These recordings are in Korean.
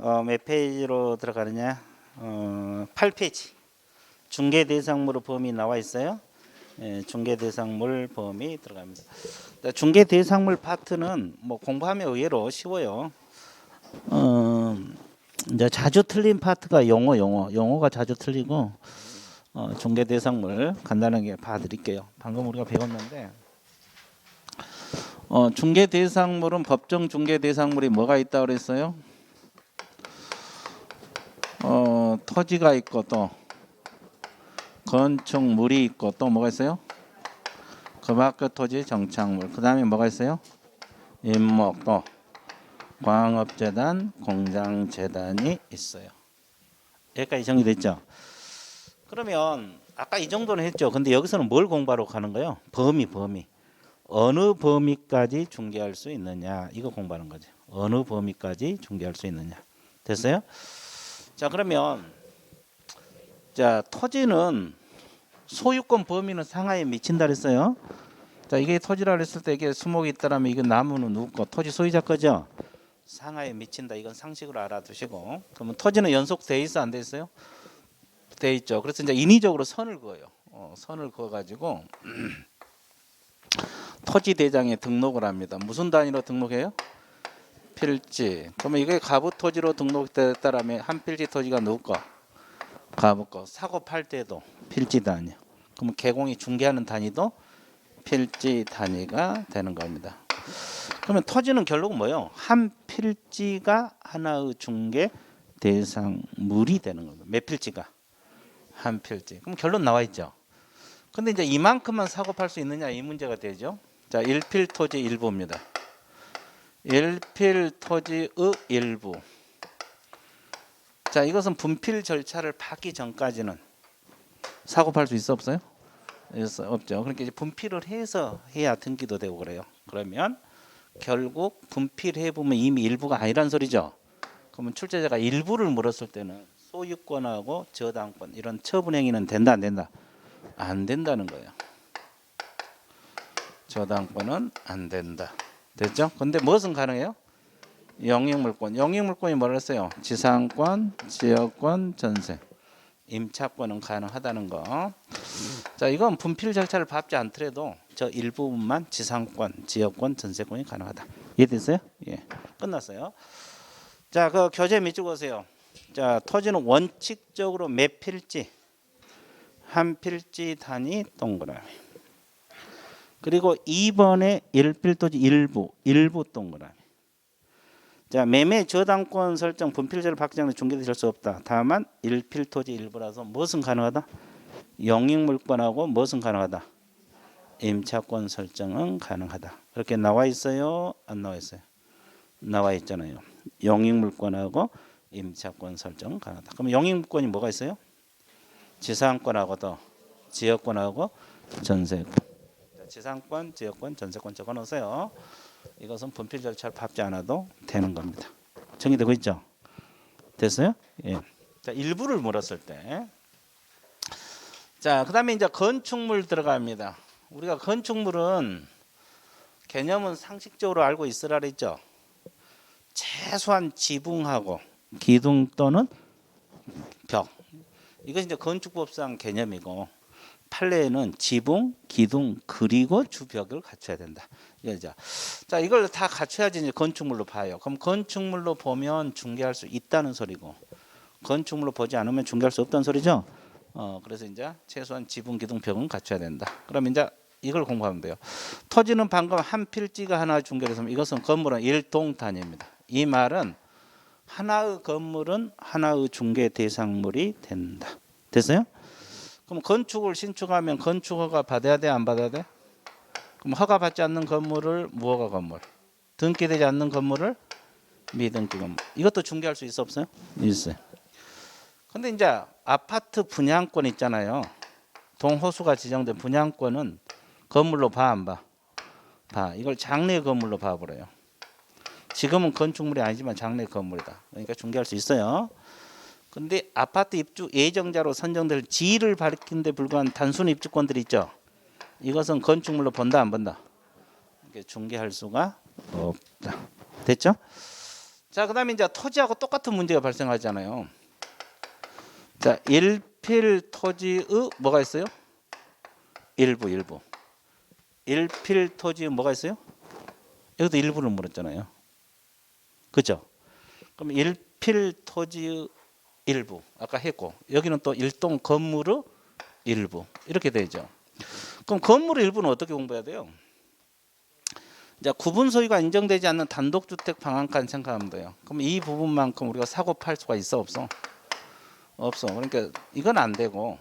몇 페이지로 들어가느냐? 8페이지. 중개 대상물 범위 나와 있어요. 예, 중개 대상물 범위 들어갑니다. 중개 대상물 파트는 뭐 공부하면 의외로 쉬워요. 이제 자주 틀린 파트가 용어가 자주 틀리고 중개 대상물 간단하게 봐드릴게요. 방금 우리가 배웠는데 중개 대상물은 법정 중개 대상물이 뭐가 있다 그랬어요? 토지가 있고 또 건축물이 있고 또 뭐가 있어요? 그 밖의 토지 정착물. 그 다음에 뭐가 있어요? 임목 또 광업재단, 공장재단이 있어요. 여기까지 정리됐죠? 그러면 아까 이 정도는 했죠. 근데 여기서는 뭘 공부하러 가는 거예요? 범위. 어느 범위까지 중개할 수 있느냐 이거 공부하는 거죠. 어느 범위까지 중개할 수 있느냐. 됐어요? 자 그러면 자 토지는 소유권 범위는 상하에 미친다 그랬어요. 자 이게 토지라 그랬을 때 이게 수목이 있다라면 이게 나무는 누구 거? 토지 소유자 거죠. 상하에 미친다 이건 상식으로 알아두시고 그러면 토지는 연속돼 있어 안 돼 있어요? 돼 있죠. 그래서 이제 인위적으로 선을 그어요. 선을 그어 가지고 토지 대장에 등록을 합니다. 무슨 단위로 등록해요? 필지. 그러면 이게 가부 토지로 등록됐다라면 한 필지 토지가 누구 거? 가부 거. 사고 팔 때도 필지 단위. 그러면 개공이 중개하는 단위도 필지 단위가 되는 겁니다. 그러면 토지는 결국은 뭐예요? 한 필지가 하나의 중개 대상물이 되는 겁니다. 몇 필지가? 한 필지. 그럼 결론 나와 있죠. 근데 이제 이만큼만 사고 팔 수 있느냐 이 문제가 되죠. 자, 1필 토지 일부입니다. 1필 토지의 일부. 자, 이것은 분필 절차를 밟기 전까지는 사고 팔 수 있어 없어요? 없죠. 그러니까 이제 분필을 해서 해야 등기도 되고 그래요. 그러면 결국 분필해 보면 이미 일부가 아니란 소리죠. 그러면 출제자가 일부를 물었을 때는 소유권하고 저당권 이런 처분 행위는 된다 안 된다? 안 된다는 거예요. 저당권은 안 된다. 됐죠? 근데 무엇은 가능해요? 영역물권. 영역물권이 뭐라 했어요? 지상권, 지역권, 전세. 임차권은 가능하다는 거. 자, 이건 분필 절차를 밟지 않더라도 저 일부분만 지상권, 지역권, 전세권이 가능하다. 이해됐어요? 예. 끝났어요. 자, 그 교재 밑줄 보세요. 자, 토지는 원칙적으로 몇 필지? 한 필지 단위 동그라미. 그리고 2번에 1필 토지 일부 동그라미. 자, 매매 저당권 설정 분필제를 박정해 중개될 수 없다. 다만 1필 토지 일부라서 무엇은 가능하다? 영역물권하고 무엇은 가능하다? 임차권 설정은 가능하다. 그렇게 나와 있어요? 안 나와 있어요? 나와 있잖아요. 영역물권하고 임차권 설정 가능하다. 그럼 영역물권이 뭐가 있어요? 지상권하고 또 지역권하고 전세권. 지상권, 지역권, 전세권 적어놓으세요. 이것은 분필 절차를 밟지 않아도 되는 겁니다. 정리되고 있죠? 됐어요? 예. 자, 일부를 물었을 때. 자, 그다음에 이제 건축물 들어갑니다. 우리가 건축물은 개념은 상식적으로 알고 있으라 그랬죠. 최소한 지붕하고 기둥 또는 벽. 이것이 이제 건축법상 개념이고 판례에는 지붕, 기둥 그리고 주벽을 갖춰야 된다. 이거죠. 자, 이걸 다 갖춰야지 이제 건축물로 봐요. 그럼 건축물로 보면 중개할 수 있다는 소리고 건축물로 보지 않으면 중개할 수 없다는 소리죠. 그래서 이제 최소한 지붕, 기둥, 벽은 갖춰야 된다. 그럼 이제 이걸 공부하면 돼요. 토지는 방금 한 필지가 하나 중개됐으면 이것은 건물은 일동 단위입니다. 이 말은 하나의 건물은 하나의 중개 대상물이 된다. 됐어요? 그럼 건축을 신축하면 건축 허가 받아야 돼, 안 받아야 돼? 그럼 허가 받지 않는 건물을 무허가 건물, 등기되지 않는 건물을 미등기 건물. 이것도 중개할 수 있어 없어요? 있어요. 근데 이제 아파트 분양권 있잖아요. 동호수가 지정된 분양권은 건물로 봐, 안 봐? 봐. 이걸 장래 건물로 봐버려요. 지금은 건축물이 아니지만 장래 건물이다. 그러니까 중개할 수 있어요. 근데 아파트 입주 예정자로 선정될 지위를 밝힌 데 불과한 단순 입주권들이 있죠. 이것은 건축물로 본다 안 본다? 중개할 수가 없다. 됐죠? 자, 그다음에 이제 토지하고 똑같은 문제가 발생하잖아요. 자, 일필 토지의 뭐가 있어요? 일부. 일필 토지의 뭐가 있어요? 여기도 일부를 물었잖아요. 그죠? 그럼 일필 토지의 일부 아까 했고, 여기는 또 일동 건물의 일부 이렇게 되죠. 그럼 건물의 일부는 어떻게 공부해야 돼요? 자, 구분 소유가 인정되지 않는 단독주택 방한가는 생각하면 돼요. 그럼 이 부분만큼 우리가 사고 팔 수가 있어 없어? 없어. 그러니까 이건 안 되고,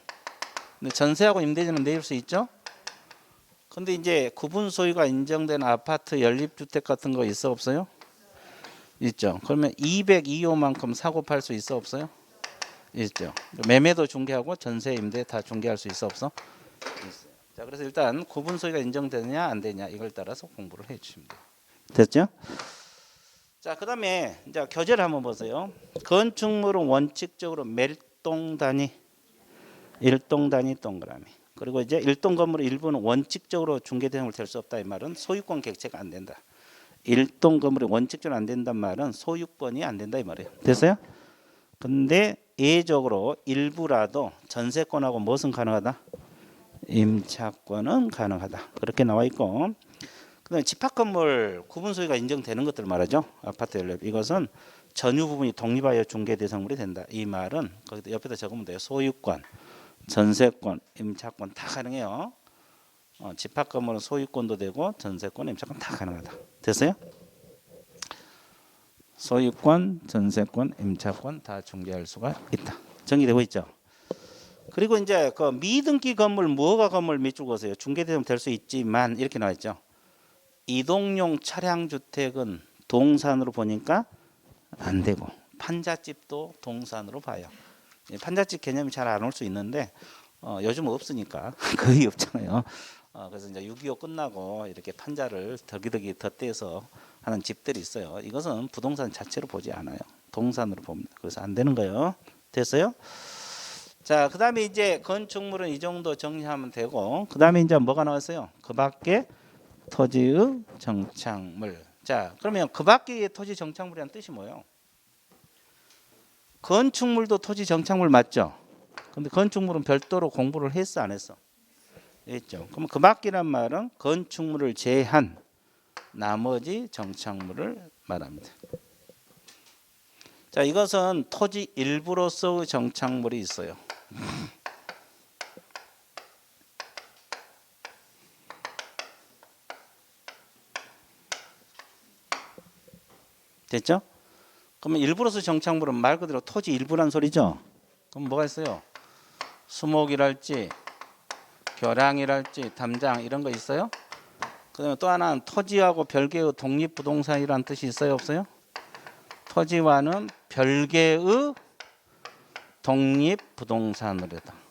근데 전세하고 임대료는 내릴 수 있죠. 근데 이제 구분 소유가 인정된 아파트 연립주택 같은 거 있어 없어요? 있죠. 그러면 202호만큼 사고 팔 수 있어 없어요? 있죠. 매매도 중개하고 전세 임대 다 중개할 수 있어 없어? 있어요. 자, 그래서 일단 구분 소유가 인정되느냐 안 되냐 이걸 따라서 공부를 해 주시면 돼요. 됐죠? 자, 그다음에 이제 교재를 한번 보세요. 건축물은 원칙적으로 몇 동 단위? 1동 단위 동그라미. 그리고 이제 1동 건물의 일부는 원칙적으로 중개 대상을 될 수 없다 이 말은 소유권 객체가 안 된다. 1동 건물이 원칙적으로 안 된단 말은 소유권이 안 된다 이 말이에요. 됐어요? 근데 예적으로 일부라도 전세권하고 무엇은 가능하다? 임차권은 가능하다. 그렇게 나와 있고, 그다음에 집합건물 구분 소유가 인정되는 것들 말하죠. 아파트 연립 이것은 전유 부분이 독립하여 중개 대상물이 된다. 이 말은 거기다 옆에다 적으면 돼요. 소유권, 전세권, 임차권 다 가능해요. 집합건물은 소유권도 되고 전세권, 임차권 다 가능하다. 됐어요? 소유권, 전세권, 임차권 다 중개할 수가 있다. 정리되고 있죠? 그리고 이제 그 미등기 건물, 무허가 건물 밑줄 그으세요. 중개대상 될 수 있지만 이렇게 나와 있죠. 이동용 차량 주택은 동산으로 보니까 안 되고, 판잣집도 동산으로 봐요. 판잣집 개념이 잘 안 올 수 있는데 요즘 없으니까 거의 없잖아요. 그래서 이제 6.25 끝나고 이렇게 판자를 덕이덕이 덧대서 하는 집들이 있어요. 이것은 부동산 자체로 보지 않아요. 동산으로 봅니다. 그래서 안 되는 거예요. 됐어요? 자, 그 다음에 이제 건축물은 이 정도 정리하면 되고, 그 다음에 이제 뭐가 나왔어요? 그 밖에 토지의 정착물. 자, 그러면 그 밖의 토지 정착물이라는 뜻이 뭐예요? 건축물도 토지 정착물 맞죠? 근데 건축물은 별도로 공부를 했어 안 했어? 했죠. 그럼 그 밖이란 말은 건축물을 제한 나머지 정착물을 말합니다. 자, 이것은 토지 일부로서의 정착물이 있어요. 됐죠? 그러면 일부로서 정착물은 말 그대로 토지 일부란 소리죠. 그럼 뭐가 있어요? 수목이랄지 교량이랄지 담장 이런 거 있어요? 그다음에 또 하나는 토지하고 별개의 독립부동산이라는 뜻이 있어요 없어요? 토지와는 별개의 독립부동산으로다.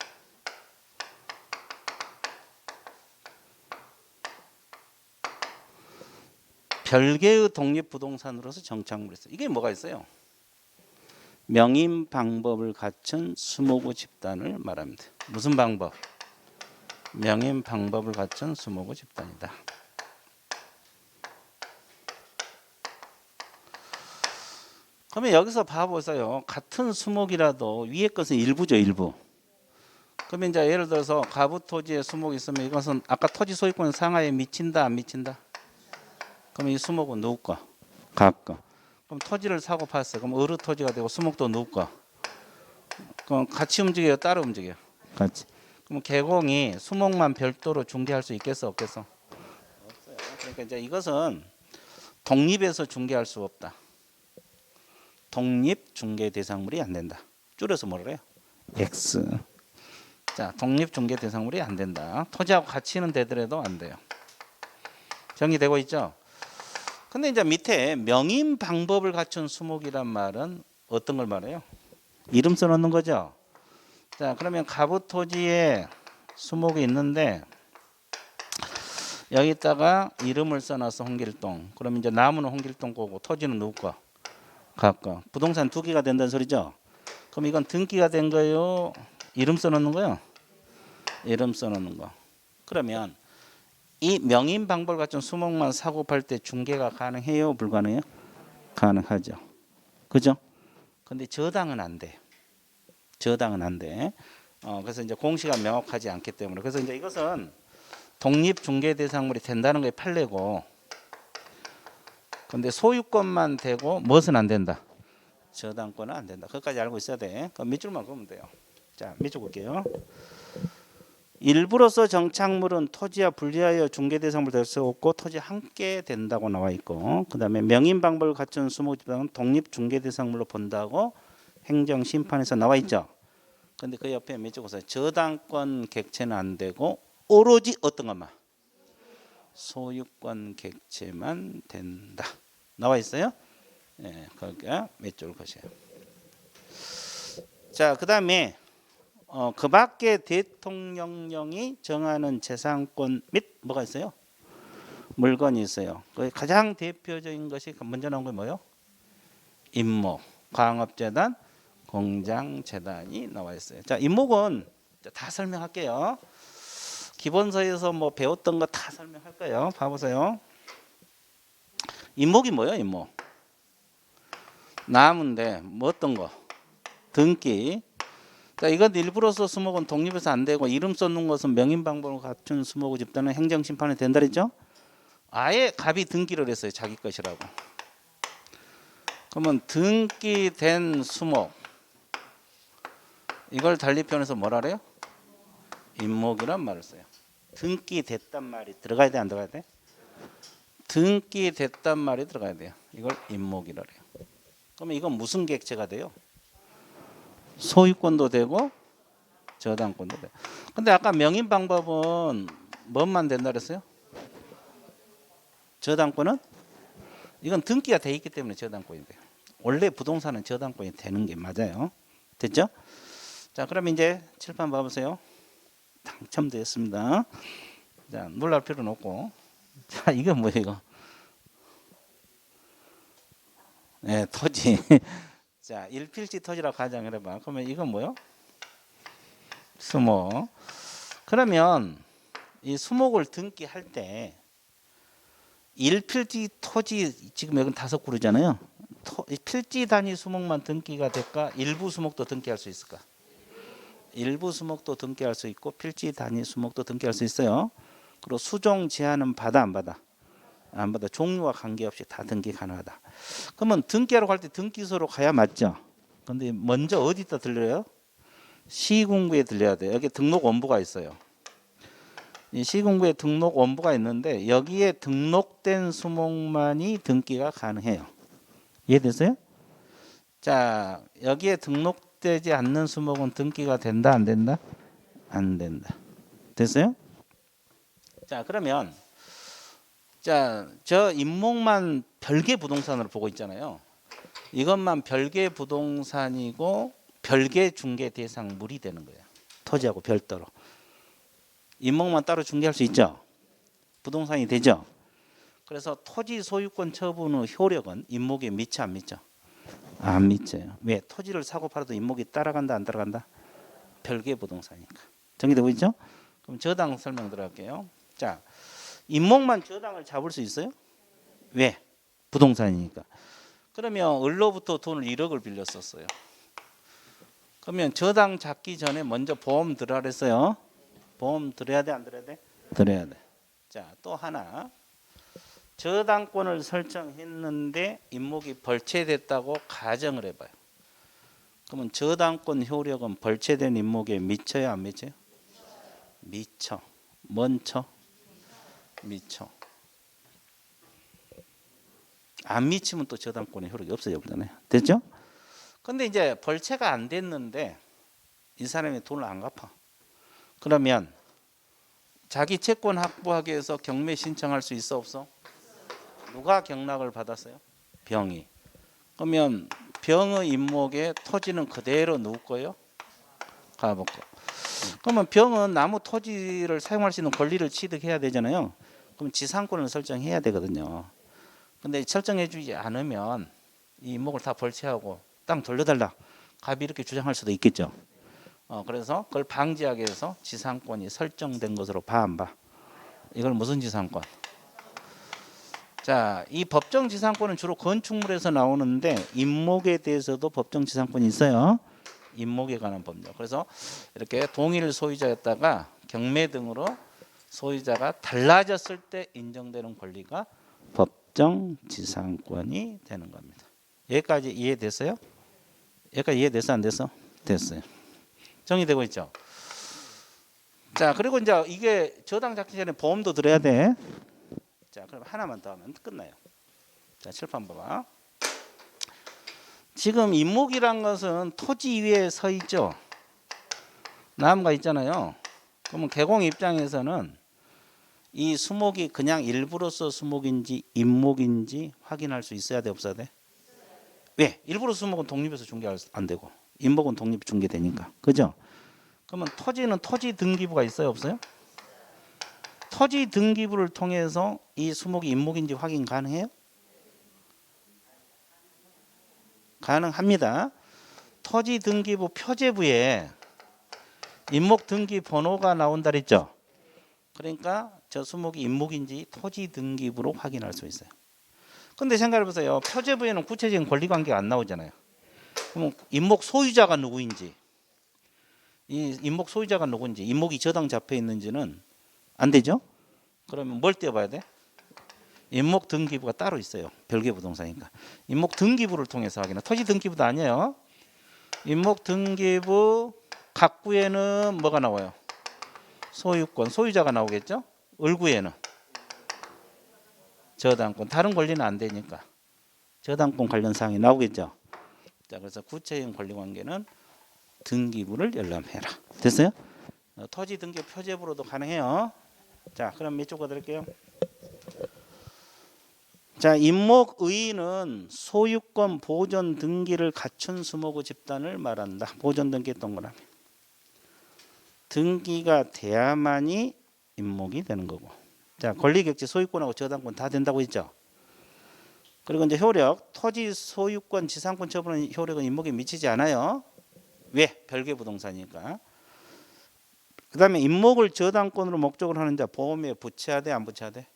별개의 독립부동산으로서 정착물이 있어요. 이게 뭐가 있어요? 명인 방법을 갖춘 수목의 집단을 말합니다. 무슨 방법? 명인 방법을 갖춘 수목의 집단이다. 그러면 여기서 봐보세요. 같은 수목이라도 위에 것은 일부죠, 일부. 그러면 이제 예를 들어서 가부 토지에 수목이 있으면 이것은 아까 토지 소유권 상하에 미친다, 안 미친다? 그러면 이 수목은 누구 거? 각 거. 그럼 토지를 사고 팔았어요. 그럼 어느 토지가 되고 수목도 누구 거? 그럼 같이 움직여요, 따로 움직여요? 같이. 그럼 개공이 수목만 별도로 중개할 수 있겠어, 없겠어? 없어요. 그러니까 이제 이것은 독립해서 중개할 수 없다. 독립 중개 대상물이 안 된다. 줄여서 뭐라 그래요? X. 자, 독립 중개 대상물이 안 된다. 토지하고 같이는 되더라도 안 돼요. 정리되고 있죠? 근데 이제 밑에 명인 방법을 갖춘 수목이란 말은 어떤 걸 말해요? 이름 써놓는 거죠. 자, 그러면 가부 토지에 수목이 있는데 여기다가 이름을 써놨어. 홍길동. 그럼 이제 나무는 홍길동 거고 토지는 누구 거? 각각. 부동산 두 개가 된다는 소리죠. 그럼 이건 등기가 된 거예요? 이름 써놓는 거요? 이름 써놓는 거. 그러면 이 명인 방법을 갖춘 수목만 사고 팔 때 중개가 가능해요? 불가능해요? 가능하죠. 그죠? 근데 저당은 안 돼. 저당은 안 돼. 그래서 이제 공시가 명확하지 않기 때문에. 그래서 이제 이것은 독립 중개 대상물이 된다는 게 판례고, 근데 소유권만 되고 무엇은 안 된다? 저당권은 안 된다. 그것까지 알고 있어야 돼. 그럼 밑줄만 그으면 돼요. 자, 밑줄 볼게요. 일부로서 정착물은 토지와 분리하여 중개 대상물 될 수 없고 토지 함께 된다고 나와 있고, 그다음에 명인 방법을 갖춘 수목집단은 독립 중개 대상물로 본다고 행정 심판에서 나와 있죠. 근데 그 옆에 밑줄 보세요. 저당권 객체는 안 되고 오로지 어떤 것만? 소유권 객체만 된다. 나와 있어요? 예, 거기가 밑줄 그으세요. 자, 그다음에 그 밖에 대통령령이 정하는 재산권 및 뭐가 있어요? 물건이 있어요. 그 가장 대표적인 것이 먼저 나온 게 뭐예요? 임목, 광업재단, 공장재단이 나와 있어요. 자, 임목은 다 설명할게요. 기본서에서 뭐 배웠던 거 다 설명할 거예요. 봐보세요. 임목이 뭐예요? 임목. 나무인데 뭐 어떤 거? 등기. 자, 이건 일부로서 수목은 독립해서 안 되고 이름 써놓은 것은 명인 방법을 갖춘 수목의 집단은 행정심판이 된다 그랬죠? 아예 갑이 등기를 했어요. 자기 것이라고. 그러면 등기된 수목, 이걸 달리 표현해서 뭐라 그래요? 임목이란 말을 써요. 등기됐단 말이 들어가야 돼, 안 들어가야 돼? 등기됐단 말이 들어가야 돼요. 이걸 임목이라 그래요. 그러면 이건 무슨 객체가 돼요? 소유권도 되고 저당권도 돼요. 근데 아까 명인 방법은 뭐만 된다 그랬어요? 저당권은? 이건 등기가 돼 있기 때문에 저당권이 돼요. 원래 부동산은 저당권이 되는 게 맞아요. 됐죠? 자, 그럼 이제 칠판 봐보세요. 당첨되었습니다. 자, 놀랄 필요는 없고. 자, 이거 뭐예요, 이거? 네, 토지. 자, 일필지 토지라고 가정을 해봐. 그러면 이건 뭐요? 수목. 그러면 이 수목을 등기할 때 일필지 토지, 지금 여기 5그루잖아요. 필지 단위 수목만 등기가 될까? 일부 수목도 등기할 수 있을까? 일부 수목도 등기할 수 있고 필지 단위 수목도 등기할 수 있어요. 그리고 수종 제한은 받아 안 받아? 안 받아. 종류와 관계없이 다 등기 가능하다. 그러면 등기하러 갈 때 등기소로 가야 맞죠? 근데 먼저 어디다 들려요? 시군구에 들려야 돼요. 여기 등록 원부가 있어요. 이 시군구에 등록 원부가 있는데 여기에 등록된 수목만이 등기가 가능해요. 이해됐어요? 자, 여기에 등록되지 않는 수목은 등기가 된다, 안 된다? 안 된다. 됐어요? 자, 그러면 자, 저 임목만 별개 부동산으로 보고 있잖아요. 이것만 별개 부동산이고 별개 중개 대상물이 되는 거예요. 토지하고 별도로. 임목만 따로 중개할 수 있죠. 부동산이 되죠. 그래서 토지 소유권 처분 후 효력은 임목에 미쳐 안 미쳐? 안 미쳐요. 왜? 토지를 사고 팔아도 임목이 따라간다 안 따라간다? 별개 부동산이니까. 정리되고 있죠? 그럼 저당 설명 들어갈게요. 자, 임목만 저당을 잡을 수 있어요? 왜? 부동산이니까. 그러면 을로부터 돈을 1억을 빌렸었어요. 그러면 저당 잡기 전에 먼저 보험 들어야 했어요. 보험 들어야 돼, 안 들어야 돼? 들어야 돼. 자, 또 하나. 저당권을 설정했는데 임목이 벌채됐다고 가정을 해봐요. 그러면 저당권 효력은 벌채된 임목에 미쳐요, 안 미쳐요? 미쳐. 먼저 미쳐. 안 미치면 또 저당권의 효력이 없어요, 그러잖아요. 됐죠? 근데 이제 벌채가 안 됐는데 이 사람이 돈을 안 갚아. 그러면 자기 채권 확보하기 위해서 경매 신청할 수 있어, 없어? 누가 경락을 받았어요? 병이. 그러면 병의 임목에 토지는 그대로 누구 거예요? 가복 거. 그러면 병은 나무 토지를 사용할 수 있는 권리를 취득해야 되잖아요. 그럼 지상권을 설정해야 되거든요. 근데 설정해주지 않으면 이 임목을 다 벌채하고 땅 돌려달라. 갑이 이렇게 주장할 수도 있겠죠. 그래서 그걸 방지하기 위해서 지상권이 설정된 것으로 봐, 안 봐? 이걸 무슨 지상권? 자, 이 법정지상권은 주로 건축물에서 나오는데 임목에 대해서도 법정지상권이 있어요. 임목에 관한 법률. 그래서 이렇게 동일 소유자였다가 경매 등으로 소유자가 달라졌을 때 인정되는 권리가 법정지상권이 되는 겁니다. 여기까지 이해됐어요? 여기까지 이해됐어 안 됐어? 됐어요. 정리되고 있죠? 자, 그리고 이제 이게 저당 잡기 전에 보험도 들어야 돼. 자, 그럼 하나만 더 하면 끝나요. 자, 칠판 봐봐. 지금 임목이란 것은 토지 위에 서 있죠. 나무가 있잖아요. 그러면 개공 입장에서는 이 수목이 그냥 일부로서 수목인지 임목인지 확인할 수 있어야 돼, 없어야 돼? 왜? 일부러 수목은 독립해서 중개 안 되고 임목은 독립 중개되니까. 그죠? 그러면 토지는 토지 등기부가 있어요, 없어요? 토지 등기부를 통해서 이 수목이 임목인지 확인 가능해요? 가능합니다. 토지 등기부 표제부에 임목 등기 번호가 나온다 그랬죠. 그러니까 저 수목이 임목인지 토지 등기부로 확인할 수 있어요. 근데 생각해 보세요. 표제부에는 구체적인 권리 관계가 안 나오잖아요. 그럼 임목 소유자가 누구인지, 이 임목 소유자가 누구인지, 임목이 저당 잡혀 있는지는 안 되죠. 그러면 뭘 떼어봐야 돼? 임목 등기부가 따로 있어요. 별개 부동산이니까. 임목 등기부를 통해서 확인해. 토지 등기부도 아니에요. 임목 등기부 갑구에는 뭐가 나와요? 소유권, 소유자가 나오겠죠? 을구에는 저당권, 다른 권리는 안 되니까 저당권 관련 사항이 나오겠죠. 자, 그래서 구체적인 권리 관계는 등기부를 열람해라. 됐어요? 토지 등기 표제부로도 가능해요. 자, 그럼 몇 쪽 가드릴게요. 자, 임목의의는 소유권 보존 등기를 갖춘 수목의 집단을 말한다. 보존 등기 동그라미. 등기가 돼야만이 임목이 되는 거고. 자, 권리격지 소유권하고 저당권 다 된다고 했죠. 그리고 이제 효력, 토지 소유권 지상권 처분은 효력은 임목에 미치지 않아요. 왜? 별개 부동산이니까. 그 다음에 임목을 저당권으로 목적으로 하는 자 보험에 붙여야 돼, 안 붙여야 돼?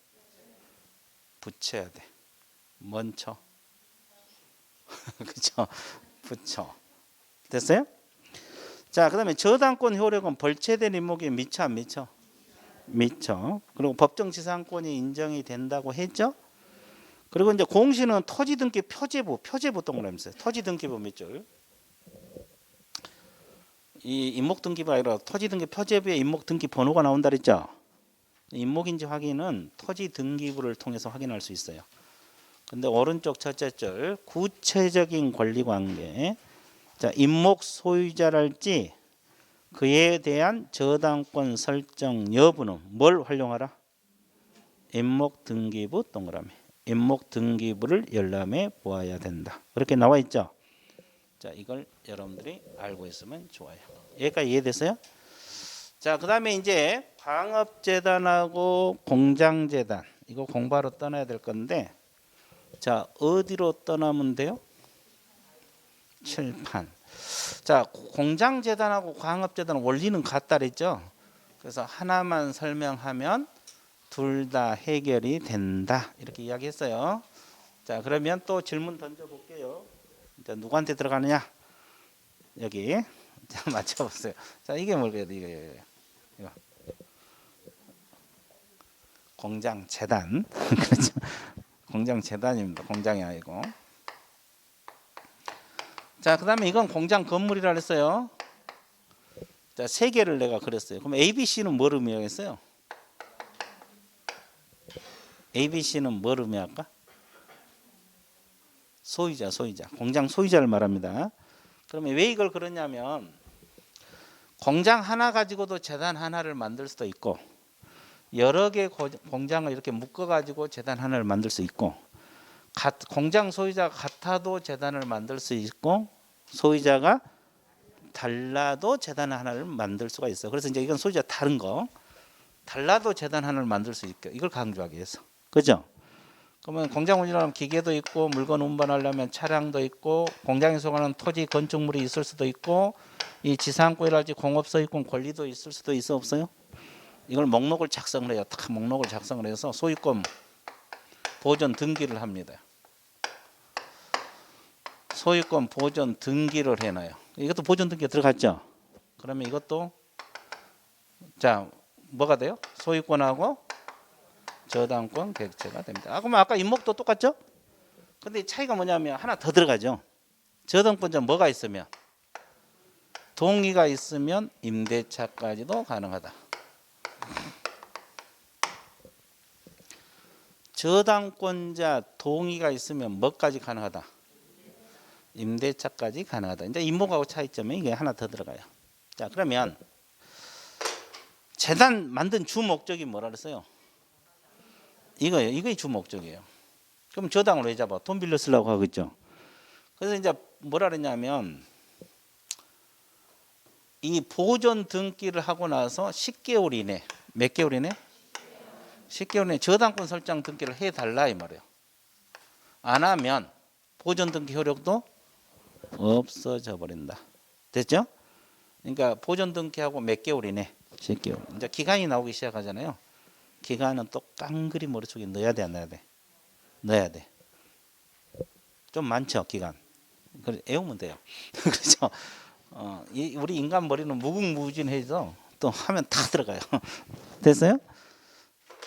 붙여야 돼. 먼저. 그렇죠? 붙여. 됐어요? 자, 그 다음에 저당권 효력은 벌채된 임목에 미쳐 안 미쳐? 미쳐. 그리고 법정지상권이 인정이 된다고 했죠? 그리고 이제 공시는 토지 등기 표제부 동그라미 있어요. 토지 등기부 몇 줄? 이 임목 등기부가 아니라 토지 등기 표제부에 임목 등기 번호가 나온다 그랬죠? 임목인지 확인은 토지 등기부를 통해서 확인할 수 있어요. 근데 오른쪽 첫째 줄 구체적인 권리 관계. 자, 임목 소유자랄지 그에 대한 저당권 설정 여부는 뭘 활용하라? 임목 등기부 동그라미. 임목 등기부를 열람해 보아야 된다. 그렇게 나와 있죠. 자, 이걸 여러분들이 알고 있으면 좋아요. 여기까지 이해됐어요? 자, 그다음에 이제 광업재단하고 공장재단 이거 공부하러 떠나야 될 건데, 자, 어디로 떠나면 돼요? 칠판. 자, 공장재단하고 광업재단 원리는 같다 그랬죠. 그래서 하나만 설명하면 둘 다 해결이 된다 이렇게 이야기했어요. 자, 그러면 또 질문 던져볼게요. 누구한테 들어가느냐? 여기. 자, 맞춰보세요. 자, 이게 뭘까요? 이거. 공장재단. 그렇죠. 공장재단입니다. 공장이 아니고. 자, 그 다음에 이건 공장 건물이라 그랬어요. 자, 세 개를 내가 그렸어요. 그럼 ABC는 뭘 의미하겠어요? ABC는 뭘 의미할까? 소유자. 공장 소유자를 말합니다. 그러면 왜 이걸 그러냐면 공장 하나 가지고도 재단 하나를 만들 수도 있고 여러 개 공장을 이렇게 묶어 가지고 재단 하나를 만들 수 있고 공장 소유자가 같아도 재단을 만들 수 있고 소유자가 달라도 재단 하나를 만들 수가 있어. 그래서 이제 이건 소유자 다른 거 달라도 재단 하나를 만들 수 있게 이걸 강조하기 위해서. 그죠? 그러면 공장 운영하면 기계도 있고 물건 운반하려면 차량도 있고 공장에 속하는 토지 건축물이 있을 수도 있고 이 지상권이랄지 공업소유권 권리도 있을 수도 있어 없어요? 이걸 목록을 작성을 해요. 다 목록을 작성을 해서 소유권 보존 등기를 합니다. 소유권 보존 등기를 해놔요. 이것도 보존 등기에 들어갔죠. 그러면 이것도 자 뭐가 돼요? 소유권하고 저당권 객체가 됩니다. 그러면 아까 임목도 똑같죠? 근데 차이가 뭐냐면 하나 더 들어가죠. 저당권자 뭐가 있으면 동의가 있으면 임대차까지도 가능하다. 저당권자 동의가 있으면 뭐까지 가능하다? 임대차까지 가능하다. 이제 임목하고 차이점이 이게 하나 더 들어가요. 자 그러면 재단 만든 주 목적이 뭐라 그랬어요? 이거예요. 이게 주 목적이에요. 그럼 저당을 왜 잡아? 돈 빌려 쓰려고 하겠죠. 그래서 이제 뭐라 그랬냐면 이 보존 등기를 하고 나서 10개월 이내 몇 개월 이내? 10개월 이내 저당권 설정 등기를 해달라 이 말이에요. 안 하면 보존 등기 효력도 없어져 버린다. 됐죠? 그러니까 보존 등기하고 몇 개월 이내? 10개월. 이제 기간이 나오기 시작하잖아요. 기간은 또 깡그리 머릿속에 넣어야 돼, 안 넣어야 돼? 넣어야 돼. 좀 많죠, 기간. 그래 애우면 돼요. 그렇죠? 우리 인간 머리는 무궁무진해서 또 하면 다 들어가요. 됐어요?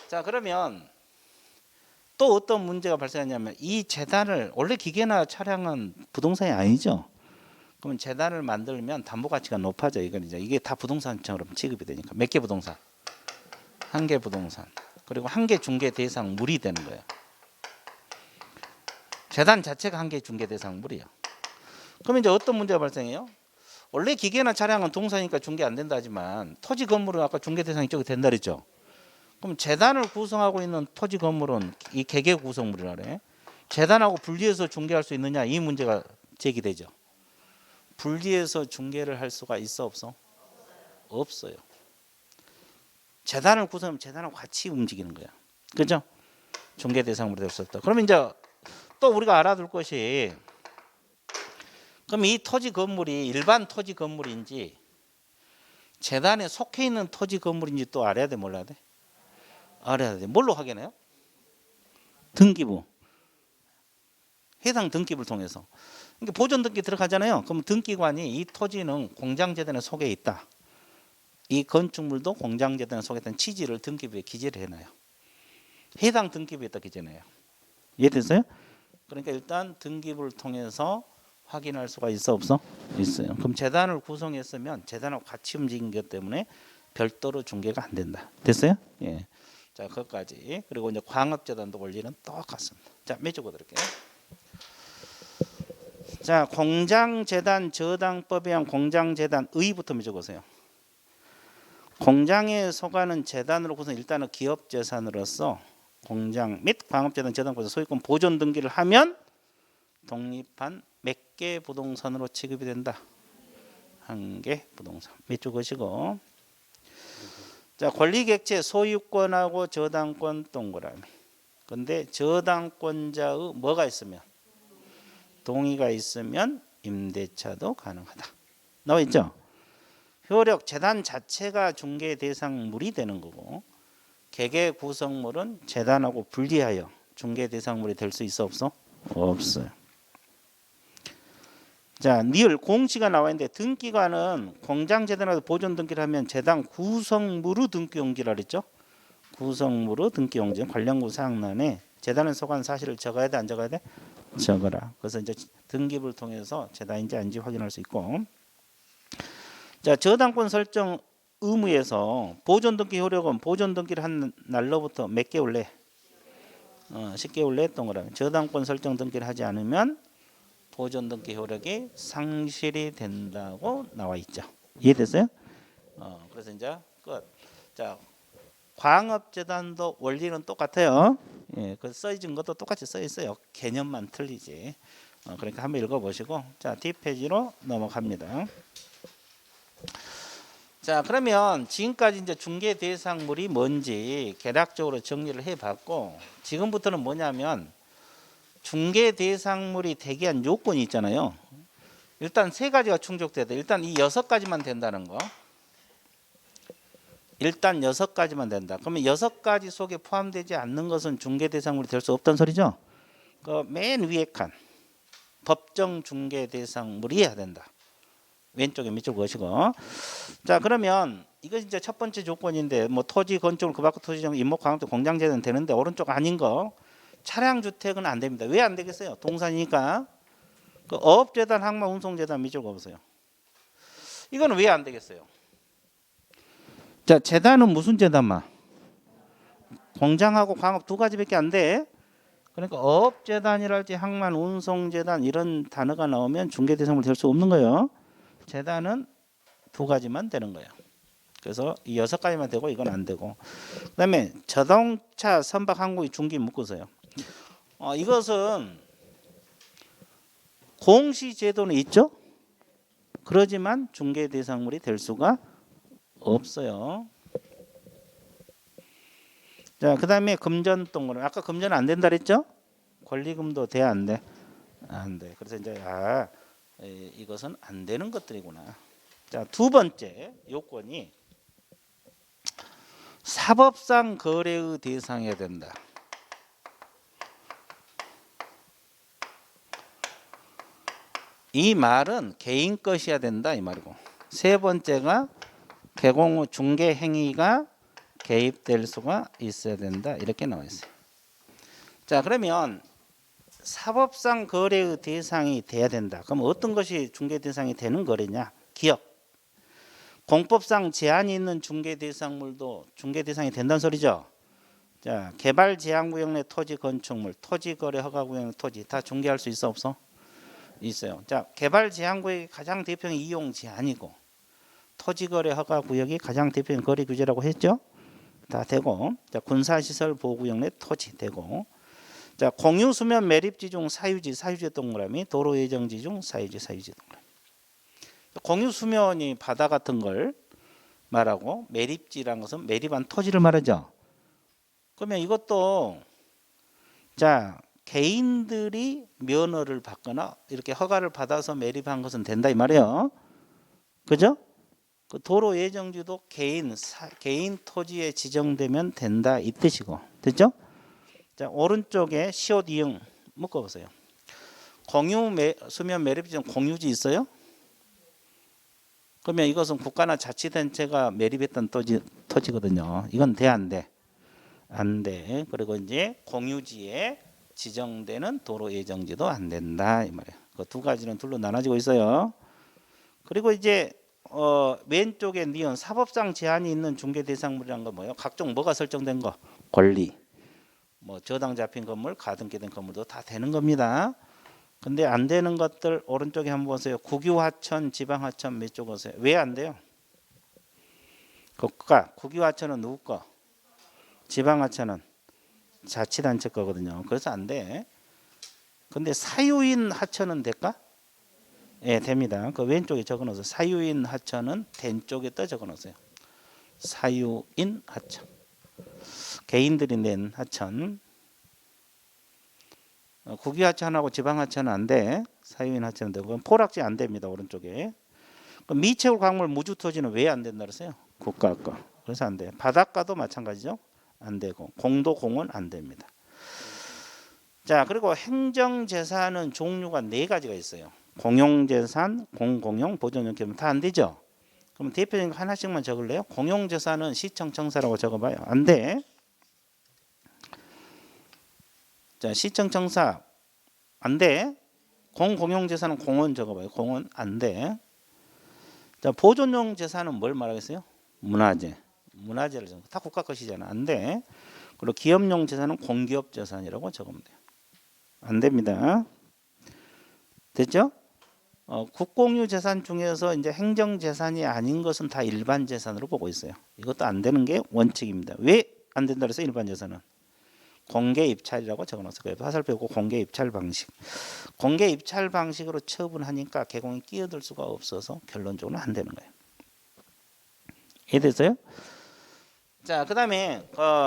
자 그러면 또 어떤 문제가 발생하냐면 이 재단을 원래 기계나 차량은 부동산이 아니죠. 그러면 재단을 만들면 담보 가치가 높아져. 이게 다 부동산처럼 취급이 되니까 몇 개 부동산? 한 개 부동산. 그리고 한 개 중개 대상물이 되는 거예요. 재단 자체가 한 개 중개 대상물이에요. 그러면 이제 어떤 문제가 발생해요? 원래 기계나 차량은 동사니까 중개 안 된다 하지만 토지 건물은 아까 중개 대상이 쪽이 된다 그랬죠. 그럼 재단을 구성하고 있는 토지 건물은 이 개개 구성물이라 그래. 재단하고 분리해서 중개할 수 있느냐 이 문제가 제기되죠. 분리해서 중개를 할 수가 있어 없어? 없어요. 재단을 구성하면 재단하고 같이 움직이는 거야. 그죠? 중개 대상물이 될 수 없다. 그러면 이제 또 우리가 알아둘 것이 그럼 이 토지 건물이 일반 토지 건물인지 재단에 속해 있는 토지 건물인지 또 알아야 돼, 몰라야 돼? 알아야 돼. 뭘로 확인해요? 등기부. 해당 등기부를 통해서. 그러니까 보존 등기 들어가잖아요. 그럼 등기관이 이 토지는 공장재단에 속해 있다. 이 건축물도 공장재단에 속해 있다는 취지를 등기부에 기재를 해놔요. 해당 등기부에다 기재해요. 이해됐어요? 그러니까 일단 등기부를 통해서 확인할 수가 있어 없어? 있어요. 그럼 재단을 구성했으면 재단하고 같이 움직인 것 때문에 별도로 중개가 안 된다. 됐어요? 예. 자, 그것까지. 그리고 이제 광업재단도 원리는 똑같습니다. 자, 몇 줄 보드릴게요. 자, 공장재단 저당법에 의한 공장재단 의부터 몇 줄 보세요. 공장에 속하는 재단으로 구성 일단은 기업재산으로서 공장 및 광업재단 저당법에서 소유권 보존 등기를 하면 독립한 몇 개 부동산으로 취급이 된다. 한 개 부동산. 몇 줄 것이고. 자, 권리객체 소유권하고 저당권 동그라미. 근데 저당권자의 뭐가 있으면 동의가 있으면 임대차도 가능하다. 나와 있죠? 효력 재단 자체가 중개 대상물이 되는 거고 개개 구성물은 재단하고 분리하여 중개 대상물이 될 수 있어 없어? 없어요. 자, 니을 공시가 나와 있는데 등기관은 공장재단에서 보존 등기를 하면 재단 구성물의 등기용지라 그랬죠? 구성물의 등기용지 관련구 사항란에 재단에 속한 사실을 적어야 돼, 안 적어야 돼? 적어라. 그래서 이제 등기부를 통해서 재단인지 아닌지 확인할 수 있고. 자, 저당권 설정 의무에서 보존 등기 효력은 보존 등기를 한 날로부터 몇 개월 내? 10개월 내 동그라미. 저당권 설정 등기를 하지 않으면 보존 등기 효력이 상실이 된다고 나와 있죠. 이해됐어요? 그래서 이제 끝. 자, 광업재단도 원리는 똑같아요. 예, 그 써있는 것도 똑같이 써 있어요. 개념만 틀리지. 그러니까 한번 읽어보시고, 자, 뒷페이지로 넘어갑니다. 자, 그러면 지금까지 이제 중개 대상물이 뭔지 개략적으로 정리를 해봤고, 지금부터는 뭐냐면 중개 대상물이 되게 한 요건이 있잖아요. 일단 세 가지가 충족돼야 돼. 일단 이 6가지만 된다는 거. 일단 6가지만 된다. 그러면 6가지 속에 포함되지 않는 것은 중개 대상물이 될 수 없다는 소리죠. 그 맨 위에 칸 법정 중개 대상물이어야 된다. 왼쪽에 밑줄 그으시고. 자, 그러면 이거 이제 첫 번째 조건인데 뭐 토지 건축물 그 밖의 토지 정 임목 광역도 공장재는 되는데 오른쪽 아닌 거 차량 주택은 안 됩니다. 왜 안 되겠어요? 동산이니까. 그 어업재단 항만 운송재단 밑줄 그으세요. 이거는 왜 안 되겠어요? 자, 재단은 무슨 재단만? 공장하고 광업 2가지밖에 안 돼. 그러니까 어업재단이랄지 항만 운송재단 이런 단어가 나오면 중개대상물 될 수 없는 거예요. 재단은 2가지만 되는 거예요. 그래서 이 6가지만 되고 이건 안 되고. 그다음에 자동차 선박 항공기 중기 묶으세요. 이것은 공시제도는 있죠. 그러지만 중개대상물이 될 수가 없어요. 자, 그다음에 금전동물은 아까 금전 안 된다 그랬죠? 권리금도 돼 안 돼? 안 돼. 그래서 이제 이것은 안 되는 것들이구나. 자, 두 번째 요건이 사법상 거래의 대상이어야 된다. 이 말은 개인 것이어야 된다 이 말이고. 세 번째가 개공 후 중개 행위가 개입될 수가 있어야 된다 이렇게 나와 있어요. 자, 그러면 사법상 거래의 대상이 돼야 된다. 그럼 어떤 것이 중개 대상이 되는 거래냐? 기업. 공법상 제한이 있는 중개 대상물도 중개 대상이 된다는 소리죠. 자, 개발 제한 구역 내 토지 건축물, 토지 거래 허가 구역 내 토지 다 중개할 수 있어 없어? 있어요. 자, 개발 제한 구역이 가장 대표적인 이용 제한이고 토지 거래 허가 구역이 가장 대표적인 거래 규제라고 했죠. 다 되고. 자, 군사시설 보호구역 내 토지 되고. 자, 공유 수면 매립지 중 사유지 동그라미, 도로 예정지 중 사유지 동그라미. 공유 수면이 바다 같은 걸 말하고 매립지라는 것은 매립한 토지를 말하죠. 그러면 이것도 자, 개인들이 면허를 받거나 이렇게 허가를 받아서 매립한 것은 된다 이 말이에요. 그죠? 그 도로 예정지도 개인 토지에 지정되면 된다 이 뜻이고. 됐죠? 자, 오른쪽에 시옷 이응 묶어보세요. 공유 수면 매립지 중 공유지 있어요? 그러면 이것은 국가나 자치단체가 매립했던 토지거든요. 이건 돼 안 돼? 안 돼. 그리고 이제 공유지에 지정되는 도로 예정지도 안 된다 이 말이에요. 그 2가지는 둘로 나눠지고 있어요. 그리고 이제 왼쪽에 니은 사법상 제한이 있는 중개 대상물이란 건 뭐예요? 각종 뭐가 설정된 거? 권리. 뭐 저당 잡힌 건물, 가등기된 건물도 다 되는 겁니다. 근데 안 되는 것들 오른쪽에 한번 보세요. 국유하천, 지방하천 몇 쪽 오세요. 왜 안 돼요? 국유하천은 누구 거? 지방하천은 자치단체 거거든요. 그래서 안 돼. 근데 사유인 하천은 될까? 예, 됩니다. 그 왼쪽에 적어놓으세요. 사유인 하천은 된 쪽에 떠 적어놓으세요. 사유인 하천. 개인들이 낸 하천. 국유하천하고 지방하천은 안 돼. 사유인 하천은 되고 포락지 안 됩니다. 오른쪽에. 미채굴 광물 무주토지는 왜 안 된다 그랬어요? 국가 거. 그래서 안 돼요. 바닷가도 마찬가지죠. 안 되고 공도 공원 안 됩니다. 자, 그리고 행정재산은 종류가 4가지가 있어요. 공용재산, 공공용, 보존용, 기본 다 안 되죠. 그럼 대표적인 거 하나씩만 적을래요? 공용재산은 시청 청사라고 적어봐요. 안 돼. 자, 시청 청사 안 돼. 공공용 재산은 공원 적어봐요. 공원 안 돼. 자, 보존용 재산은 뭘 말하겠어요? 문화재. 문화재를 적어. 다 국가 것이잖아. 안 돼. 그리고 기업용 재산은 공기업 재산이라고 적으면 돼요. 안 됩니다. 됐죠? 국공유 재산 중에서 이제 행정 재산이 아닌 것은 다 일반 재산으로 보고 있어요. 이것도 안 되는 게 원칙입니다. 왜 안 된다 그래서 일반 재산은 공개 입찰이라고 적어놨어요. 화살표 고 공개 입찰 방식. 공개 입찰 방식으로 처분하니까 개공이 끼어들 수가 없어서 결론적으로 안 되는 거예요. 이해됐어요? 자, 그다음에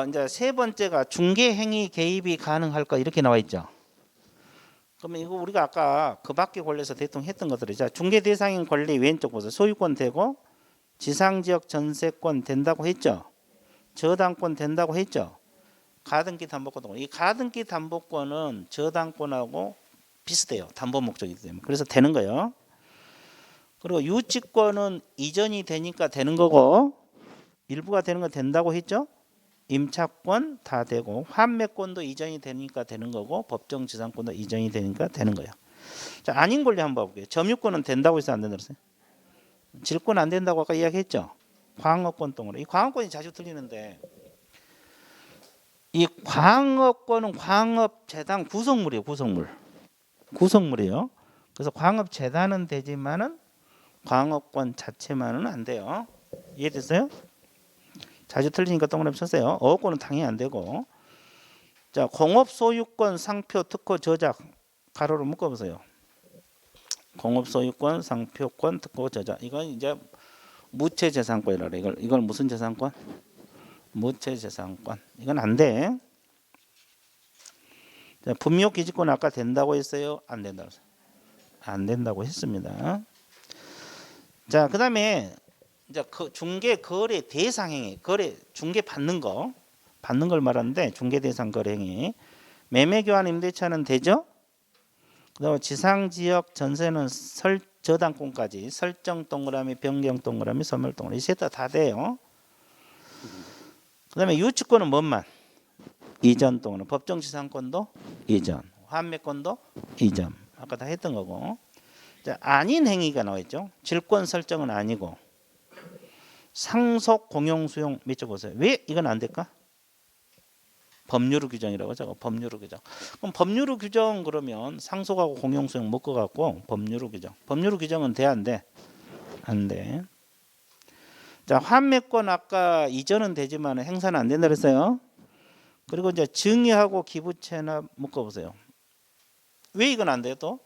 이제 세 번째가 중개 행위 개입이 가능할까 이렇게 나와 있죠. 그러면 이거 우리가 아까 그 밖에 권리에서 대통령 했던 것들이 자, 중개 대상인 권리 왼쪽 보세요. 소유권 되고 지상지역 전세권 된다고 했죠. 저당권 된다고 했죠. 가등기 담보권. 이 가등기 담보권은 저당권하고 비슷해요. 담보 목적이기 때문에. 그래서 되는 거예요. 그리고 유치권은 이전이 되니까 되는 거고 일부가 되는 거 된다고 했죠. 임차권 다 되고 환매권도 이전이 되니까 되는 거고 법정지상권도 이전이 되니까 되는 거예요. 자, 아닌 권리 한번 봐볼게요. 점유권은 된다고 해서 안 된다고 했어요. 질권 안 된다고 아까 이야기했죠. 광업권 동으로. 이 광업권이 자주 틀리는데 이 광업권은 광업재단 구성물이에요. 구성물이에요. 그래서 광업재단은 되지만은 광업권 자체만은 안 돼요. 이해됐어요? 자주 틀리니까 동그라미 쳤어요. 어업권은 당연히 안 되고. 자, 공업소유권, 상표, 특허, 저작 가로로 묶어보세요. 공업소유권, 상표권, 특허, 저작. 이건 이제 무채재산권이라 그래. 이걸 무슨 재산권? 무채재산권. 이건 안 돼. 자, 분묘기지권 아까 된다고 했어요? 안 된다고 했어요? 안 된다고 했습니다. 자, 그 다음에 이제 중개 거래 대상 행위, 거래 중개 받는 걸 말하는데 중개 대상 거래 행위, 매매 교환 임대차는 되죠. 그다음에 지상 지역 전세는 저당권까지 설정 동그라미, 변경 동그라미, 소멸 동그라미 이 셋 다 돼요. 그다음에 유치권은 뭔만? 이전 동그라미, 법정지상권도 이전, 환매권도 이전. 아까 다 했던 거고. 자, 아닌 행위가 나와 있죠. 질권 설정은 아니고. 상속 공용 수용 밑줄 보세요. 왜 이건 안 될까? 법률 규정이라고 적어. 법률 규정. 그럼 법률 규정 그러면 상속하고 공용 수용 묶어 갖고 법률 규정. 법률 규정은 돼 안 돼? 안 돼. 자, 환매권 아까 이전은 되지만 행사는 안 된다 그랬어요. 그리고 이제 증여하고 기부채납 묶어 보세요. 왜 이건 안 돼요 또?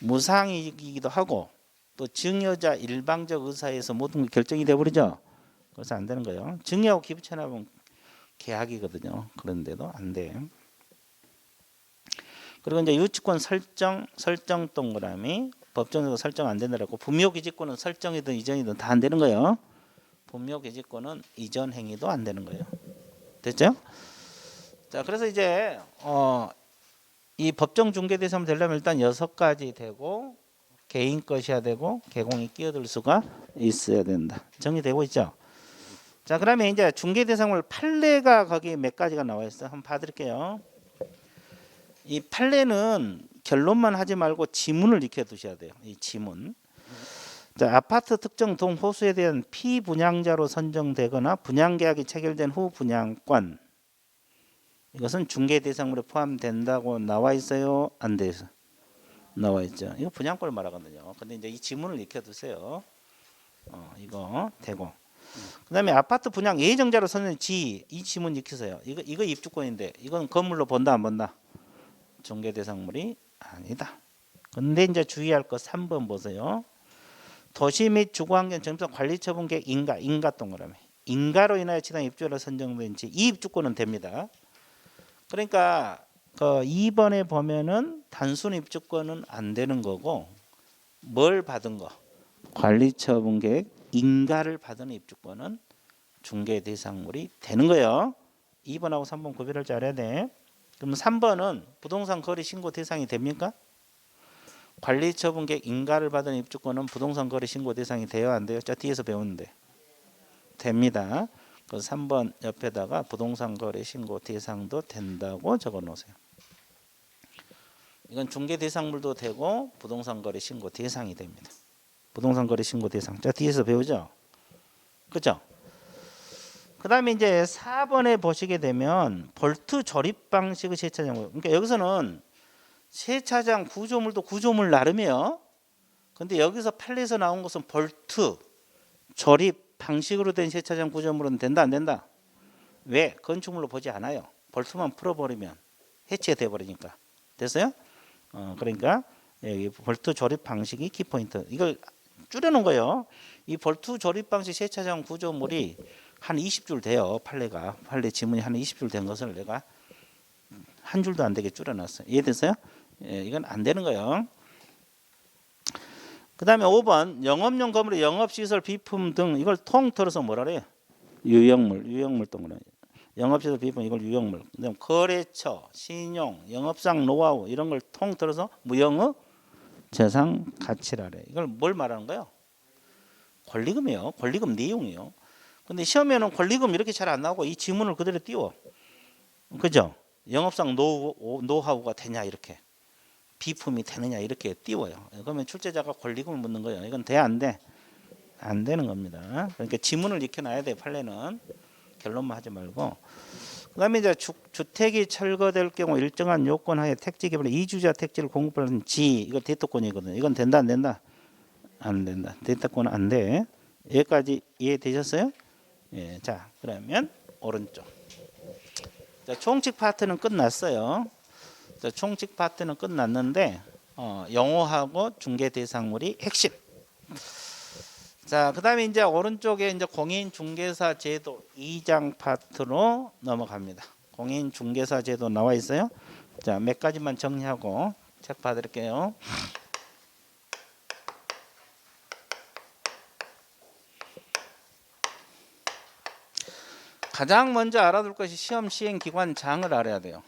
무상이기도 하고 또 증여자 일방적 의사에서 모든 게 결정이 돼 버리죠. 그래서 안 되는 거예요. 증여하고 기부채납은 계약이거든요. 그런데도 안 돼. 그리고 이제 유치권 설정 동그라미, 법정에서 설정 안 된다고. 분묘기지권은 설정이든 이전이든 다 안 되는 거예요. 분묘기지권은 이전 행위도 안 되는 거예요. 됐죠? 자, 그래서 이제 이 법정 중개 대상 되려면 일단 6가지 되고 개인 것이야 되고 개공이 끼어들 수가 있어야 된다. 정리되고 있죠? 자, 그러면 이제 중개 대상물 판례가 거기 몇 가지가 나와 있어. 한번 봐드릴게요. 이 판례는 결론만 하지 말고 지문을 익혀 두셔야 돼요. 이 지문. 자, 아파트 특정 동 호수에 대한 피분양자로 선정되거나 분양계약이 체결된 후 분양권. 이것은 중개 대상물에 포함된다고 나와 있어요? 안 돼 있어? 나와 있죠. 이거 분양권을 말하거든요. 근데 이제 이 지문을 익혀 두세요. 이거 되고. 그다음에 아파트 분양 예정자로 선정 이 지문 익히세요. 이거 입주권인데 이건 건물로 본다 안 본다? 중개 대상물이 아니다. 근데 이제 주의할 거 3번 보세요. 도시 및 주거환경 정비사 관리처분 계획 인가 동그라미. 인가로 인하여 지당 입주자로 선정된 이 입주권은 됩니다. 그러니까 그 2번에 보면은 단순 입주권은 안 되는 거고 뭘 받은 거? 관리처분 계획 인가를 받은 입주권은 중개 대상물이 되는 거예요. 2번하고 3번 구별을 잘해야 돼. 그럼 3번은 부동산 거래 신고 대상이 됩니까? 관리처분 계획 인가를 받은 입주권은 부동산 거래 신고 대상이 돼요 안 돼요? 자, 뒤에서 배우는데 됩니다. 그래서 3번 옆에다가 부동산 거래 신고 대상도 된다고 적어 놓으세요. 이건 중개 대상물도 되고 부동산 거래 신고 대상이 됩니다. 부동산 거래 신고 대상. 자, 뒤에서 배우죠. 그죠? 그다음에 이제 4번에 보시게 되면 볼트 조립 방식의 세차장. 그러니까 여기서는 세차장 구조물도 구조물 나름이에요. 근데 여기서 판례에서 나온 것은 볼트 조립 방식으로 된 세차장 구조물은 된다 안 된다? 왜? 건축물로 보지 않아요. 볼트만 풀어버리면 해체돼 버리니까. 됐어요? 그러니까 여기 볼트 조립 방식이 키포인트. 이걸 줄여놓은 거예요. 이 볼트 조립 방식 세차장 구조물이 한 20줄 돼요. 판례 지문이 한 20줄 된 것을 내가 한 줄도 안 되게 줄여놨어요. 이해됐어요? 예, 이건 안 되는 거예요. 그다음에 5번 영업용 건물의 영업시설 비품 등 이걸 통틀어서 뭐라 그래요? 유형물 동그라미. 영업시설 비품 이걸 유형물. 그다음 거래처, 신용, 영업상 노하우 이런 걸 통틀어서 무형의 재산 가치라래. 이걸 뭘 말하는 거예요? 권리금이요. 권리금 내용이요. 근데 시험에는 권리금 이렇게 잘 안 나오고 이 지문을 그대로 띄워. 그죠? 영업상 노하우가 되냐 이렇게. 비품이 되느냐 이렇게 띄워요. 그러면 출제자가 권리금을 묻는 거예요. 이건 돼 안 돼? 안 되는 겁니다. 그러니까 지문을 익혀놔야 돼. 판례는 결론만 하지 말고. 그다음에 이제 주택이 철거될 경우 일정한 요건 하에 택지 개발 이주자 택지를 공급하는 지 이거 대토권이거든요. 이건 된다 안 된다? 안 된다. 대토권은 안 돼. 여기까지 이해되셨어요? 예, 자 그러면 오른쪽. 자, 총칙 파트는 끝났어요. 자, 총칙 파트는 끝났는데 영어하고 중개 대상물이 핵심. 자, 그다음에 이제 오른쪽에 이제 공인중개사 제도 2장 파트로 넘어갑니다. 공인중개사 제도 나와 있어요. 자, 몇 가지만 정리하고 책 봐드릴게요. 가장 먼저 알아둘 것이 시험 시행 기관 장을 알아야 돼요.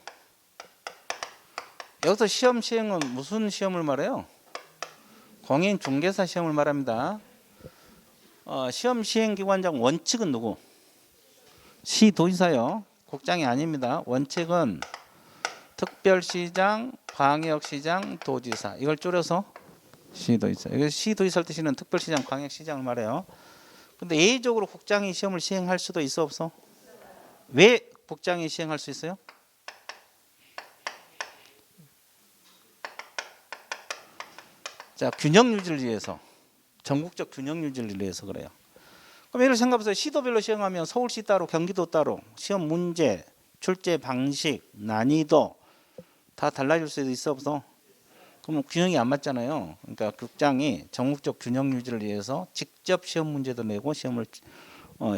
여기서 시험 시행은 무슨 시험을 말해요? 공인중개사 시험을 말합니다. 시험 시행 기관장 원칙은 누구? 시도지사요. 국장이 아닙니다. 원칙은 특별시장, 광역시장, 도지사. 이걸 줄여서 시도지사. 이거 시도지사를 뜻이는 특별시장, 광역시장을 말해요. 근데 예외적으로 국장이 시험을 시행할 수도 있어 없어? 왜 국장이 시행할 수 있어요? 자, 균형 유지를 위해서, 전국적 균형 유지를 위해서 그래요. 그럼 예를 생각해보세요. 시도별로 시행하면 서울시 따로, 경기도 따로 시험 문제, 출제 방식, 난이도 다 달라질 수도 있어 없어? 그러면 균형이 안 맞잖아요. 그러니까 국장이 전국적 균형 유지를 위해서 직접 시험 문제도 내고 시험을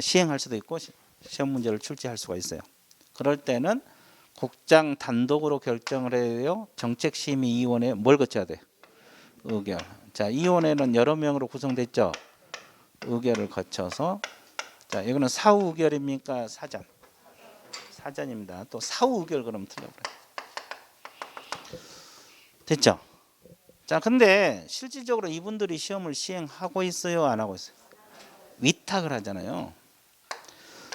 시행할 수도 있고 시험 문제를 출제할 수가 있어요. 그럴 때는 국장 단독으로 결정을 해요. 정책심의위원회 뭘 거쳐야 돼? 의결. 자, 위원회는 여러 명으로 구성됐죠. 의결을 거쳐서 자, 이거는 사후 의결입니까? 사전. 사전입니다. 또 사후 의결 그러면 틀려버려요. 됐죠? 자, 근데 실질적으로 이분들이 시험을 시행하고 있어요, 안 하고 있어요? 위탁을 하잖아요.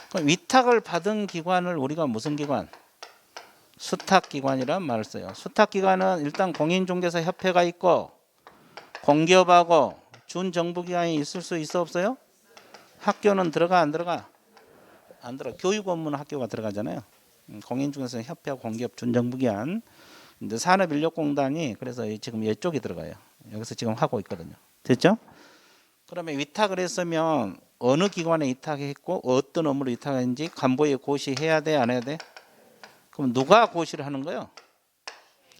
그럼 위탁을 받은 기관을 우리가 무슨 기관? 수탁기관이란 말을 써요. 수탁기관은 일단 공인중개사 협회가 있고 공기업하고 준정부기관이 있을 수 있어 없어요? 학교는 들어가 안 들어가? 안 들어가. 교육 업무는 학교가 들어가잖아요. 공인중개사 협회하고 공기업 준정부기관. 근데 산업인력공단이 그래서 지금 이쪽에 들어가요. 여기서 지금 하고 있거든요. 됐죠? 그러면 위탁을 했으면 어느 기관에 위탁했고 어떤 업무를 위탁했는지 간부에 고시해야 돼, 안 해야 돼? 그럼 누가 고시를 하는 거예요?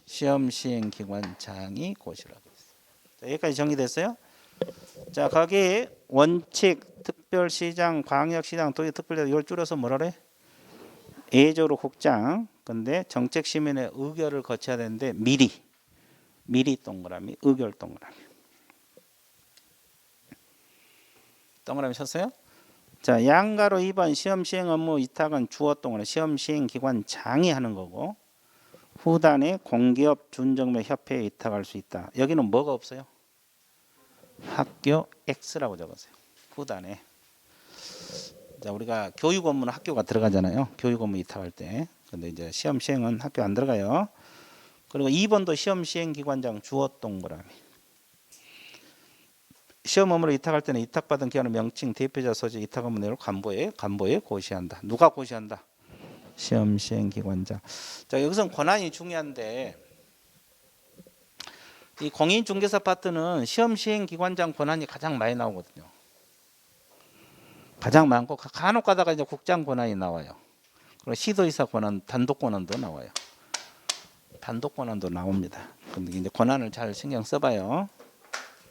시험 시행 기관장이 고시를 하고 있어요. 자, 여기까지 정리됐어요? 자, 거기 원칙, 특별시장, 광역시장, 도지특별시 이걸 줄여서 뭐라 그래? 예외적으로 국장. 근데 정책심의회 의결을 거쳐야 되는데 미리 동그라미, 의결 동그라미. 동그라미 쳤어요? 자, 양가로 2번 시험 시행 업무 위탁은 주어 동그라미 시험 시행 기관장이 하는 거고 후단에 공기업 준정부 협회에 위탁할 수 있다. 여기는 뭐가 없어요? 학교 X라고 적었어요. 후단에. 자, 우리가 교육 업무는 학교가 들어가잖아요. 교육 업무 위탁할 때. 근데 이제 시험 시행은 학교 안 들어가요. 그리고 2번도 시험 시행 기관장 주어 동그라미. 시험 업무를 위탁할 때는 위탁받은 기관의 명칭, 대표자 소재, 위탁 업무 내용을 간부에 고시한다. 누가 고시한다? 시험 시행 기관장. 자, 여기서 권한이 중요한데 이 공인중개사 파트는 시험 시행 기관장 권한이 가장 많이 나오거든요. 가장 많고 간혹 가다가 이제 국장 권한이 나와요. 그리고 시도지사 권한, 단독 권한도 나와요. 단독 권한도 나옵니다. 근데 이제 권한을 잘 신경 써봐요.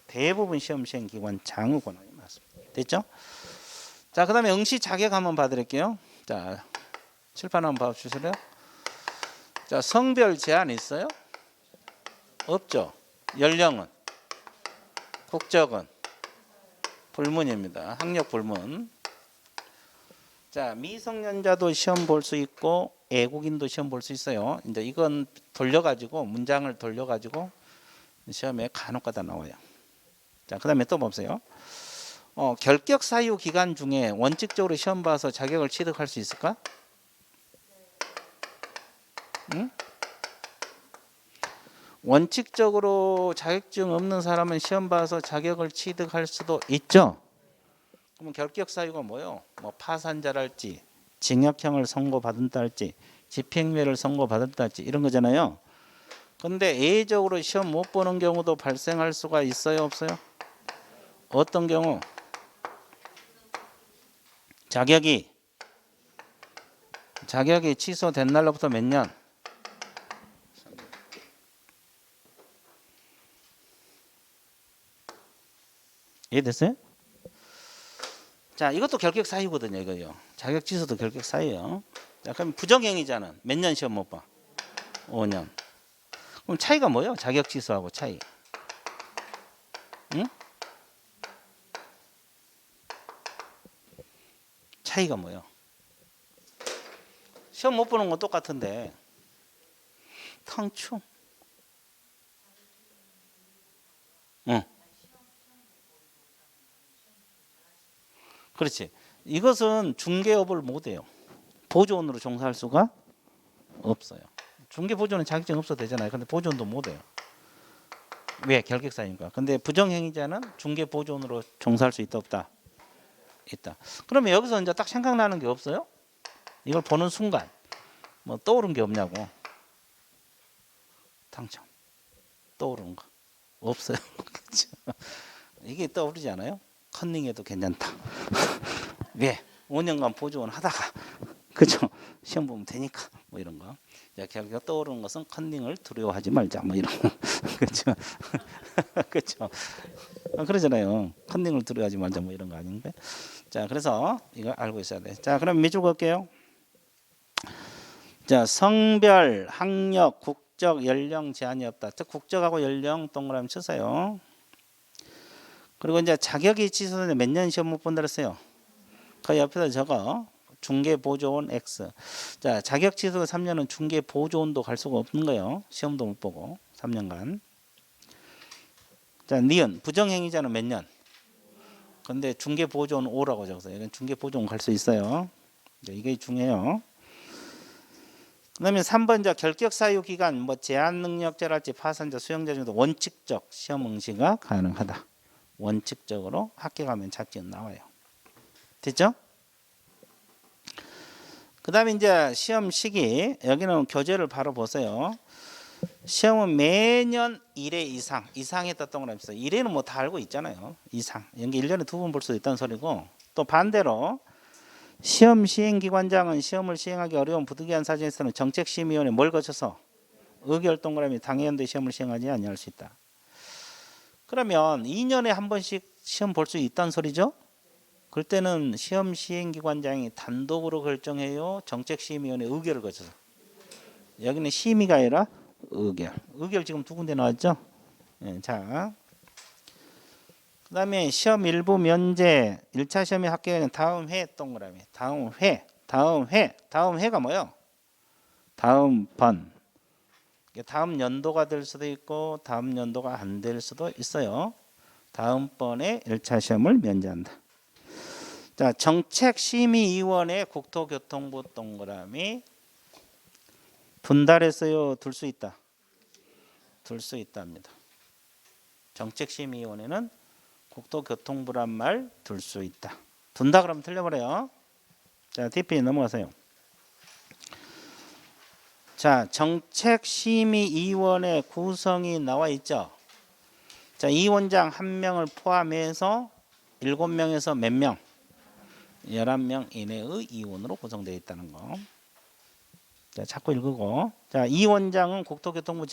대부분 시험 시행 기관장의 권한이 많습니다. 됐죠? 자, 그다음에 응시 자격 한번 봐드릴게요. 자, 칠판 한번 봐주실래요? 자, 성별 제한 있어요? 없죠. 연령은 국적은 불문입니다. 학력 불문. 자, 미성년자도 시험 볼 수 있고 외국인도 시험 볼 수 있어요. 이제 이건 돌려가지고 문장을 돌려가지고 시험에 간혹가다 나와요. 자, 그다음에 또 보세요. 결격 사유 기간 중에 원칙적으로 시험 봐서 자격을 취득할 수 있을까? 응? 원칙적으로 자격증 없는 사람은 시험 봐서 자격을 취득할 수도 있죠. 그럼 결격 사유가 뭐요? 뭐 파산자랄지, 징역형을 선고받은다 할지, 집행유예를 선고받았다 할지 이런 거잖아요. 근데 예외적으로 시험 못 보는 경우도 발생할 수가 있어요, 없어요? 어떤 경우? 자격이 취소된 날로부터 몇 년? 이해됐어요? 자, 이것도 결격 사유거든요, 이거요. 자격 취소도 결격 사유예요. 자, 그럼 부정행위자는 몇 년 시험 못 봐? 5년. 그럼 차이가 뭐예요? 자격 취소하고 차이. 응? 차이가 뭐예요? 시험 못 보는 건 똑같은데 탕충. 응. 그렇지. 이것은 중개업을 못해요. 보조원으로 종사할 수가 없어요. 중개보조는 자격증 없어도 되잖아요. 근데 보조원도 못해요. 왜? 결격사유니까. 근데 부정행위자는 중개보조원으로 종사할 수 있다 없다? 있다. 그러면 여기서 이제 딱 생각나는 게 없어요? 이걸 보는 순간 뭐 떠오른 게 없냐고. 당첨. 떠오르는 거 없어요. 그렇죠? 이게 떠오르지 않아요? 컨닝해도 괜찮다. 왜? 5년간 보조원 하다가 그죠? 시험 보면 되니까 뭐 이런 거. 결국 떠오르는 것은 컨닝을 두려워하지 말자 뭐 이런 거. 그렇죠? 그렇죠? 그러잖아요. 컨닝을 두려워하지 말자 뭐 이런 거 아닌데. 자, 그래서 이거 알고 있어야 돼. 자, 그럼 밑줄 볼게요. 자, 성별, 학력, 국적, 연령 제한이 없다. 즉 국적하고 연령 동그라미 쳐서요. 그리고 이제 자격이 취소되면 몇 년 시험 못 본다 그랬어요. 그 옆에다 적어. 중개보조원 X. 자, 자격 취소 3년은 중개보조원도 갈 수가 없는 거예요. 시험도 못 보고 3년간. 자, 니은 부정행위자는 몇 년? 근데 중개보조원 5라고 적었어요. 이건 중개보조원 갈 수 있어요. 이게 중요해요. 그다음에 3번 자 결격사유 기간 뭐 제한능력자랄지 파산자 수용자 중에도 원칙적 시험 응시가 가능하다. 원칙적으로 합격하면 자격증 나와요. 됐죠? 그 다음에 이제 시험 시기 여기는 교재를 바로 보세요. 시험은 매년 1회 이상했다 동그라미 있어요. 1회는 뭐 다 알고 있잖아요. 이상. 연기 1년에 2번 볼 수 있다는 소리고 또 반대로 시험 시행기관장은 시험을 시행하기 어려운 부득이한 사정에서는 정책심의위원회 뭘 거쳐서 의결 동그라미 당해연대 시험을 시행하지 아니할 수 있다. 그러면 2년에 한 번씩 시험 볼 수 있다는 소리죠. 그럴 때는 시험 시행기관장이 단독으로 결정해요. 정책심의위원회 의결을 거쳐서. 여기는 심의가 아니라 의결. 의결 지금 두 군데 나왔죠. 네, 자, 그 다음에 시험 일부 면제 1차 시험에 합격하는 다음 해 동그라미. 다음 해가 뭐예요? 다음 번. 다음 연도가 될 수도 있고 다음 연도가 안 될 수도 있어요. 다음번에 1차 시험을 면제한다. 자, 정책심의위원회 국토교통부 동그라미 분달했어요. 둘 수 있다. 둘 수 있답니다. 정책심의위원회는 국토교통부란 말 둘 수 있다. 둔다 그러면 틀려버려요. 자, TP 넘어가세요. 자, 정책심의위원회 구성이 나와 있죠. 자, 위원장 1명을 포함해서 7명에서 몇 명? 11명 이내의 위원으로 구성되어 있다는 거. 자, 자꾸 읽고. 자, 위원장은 국토교통부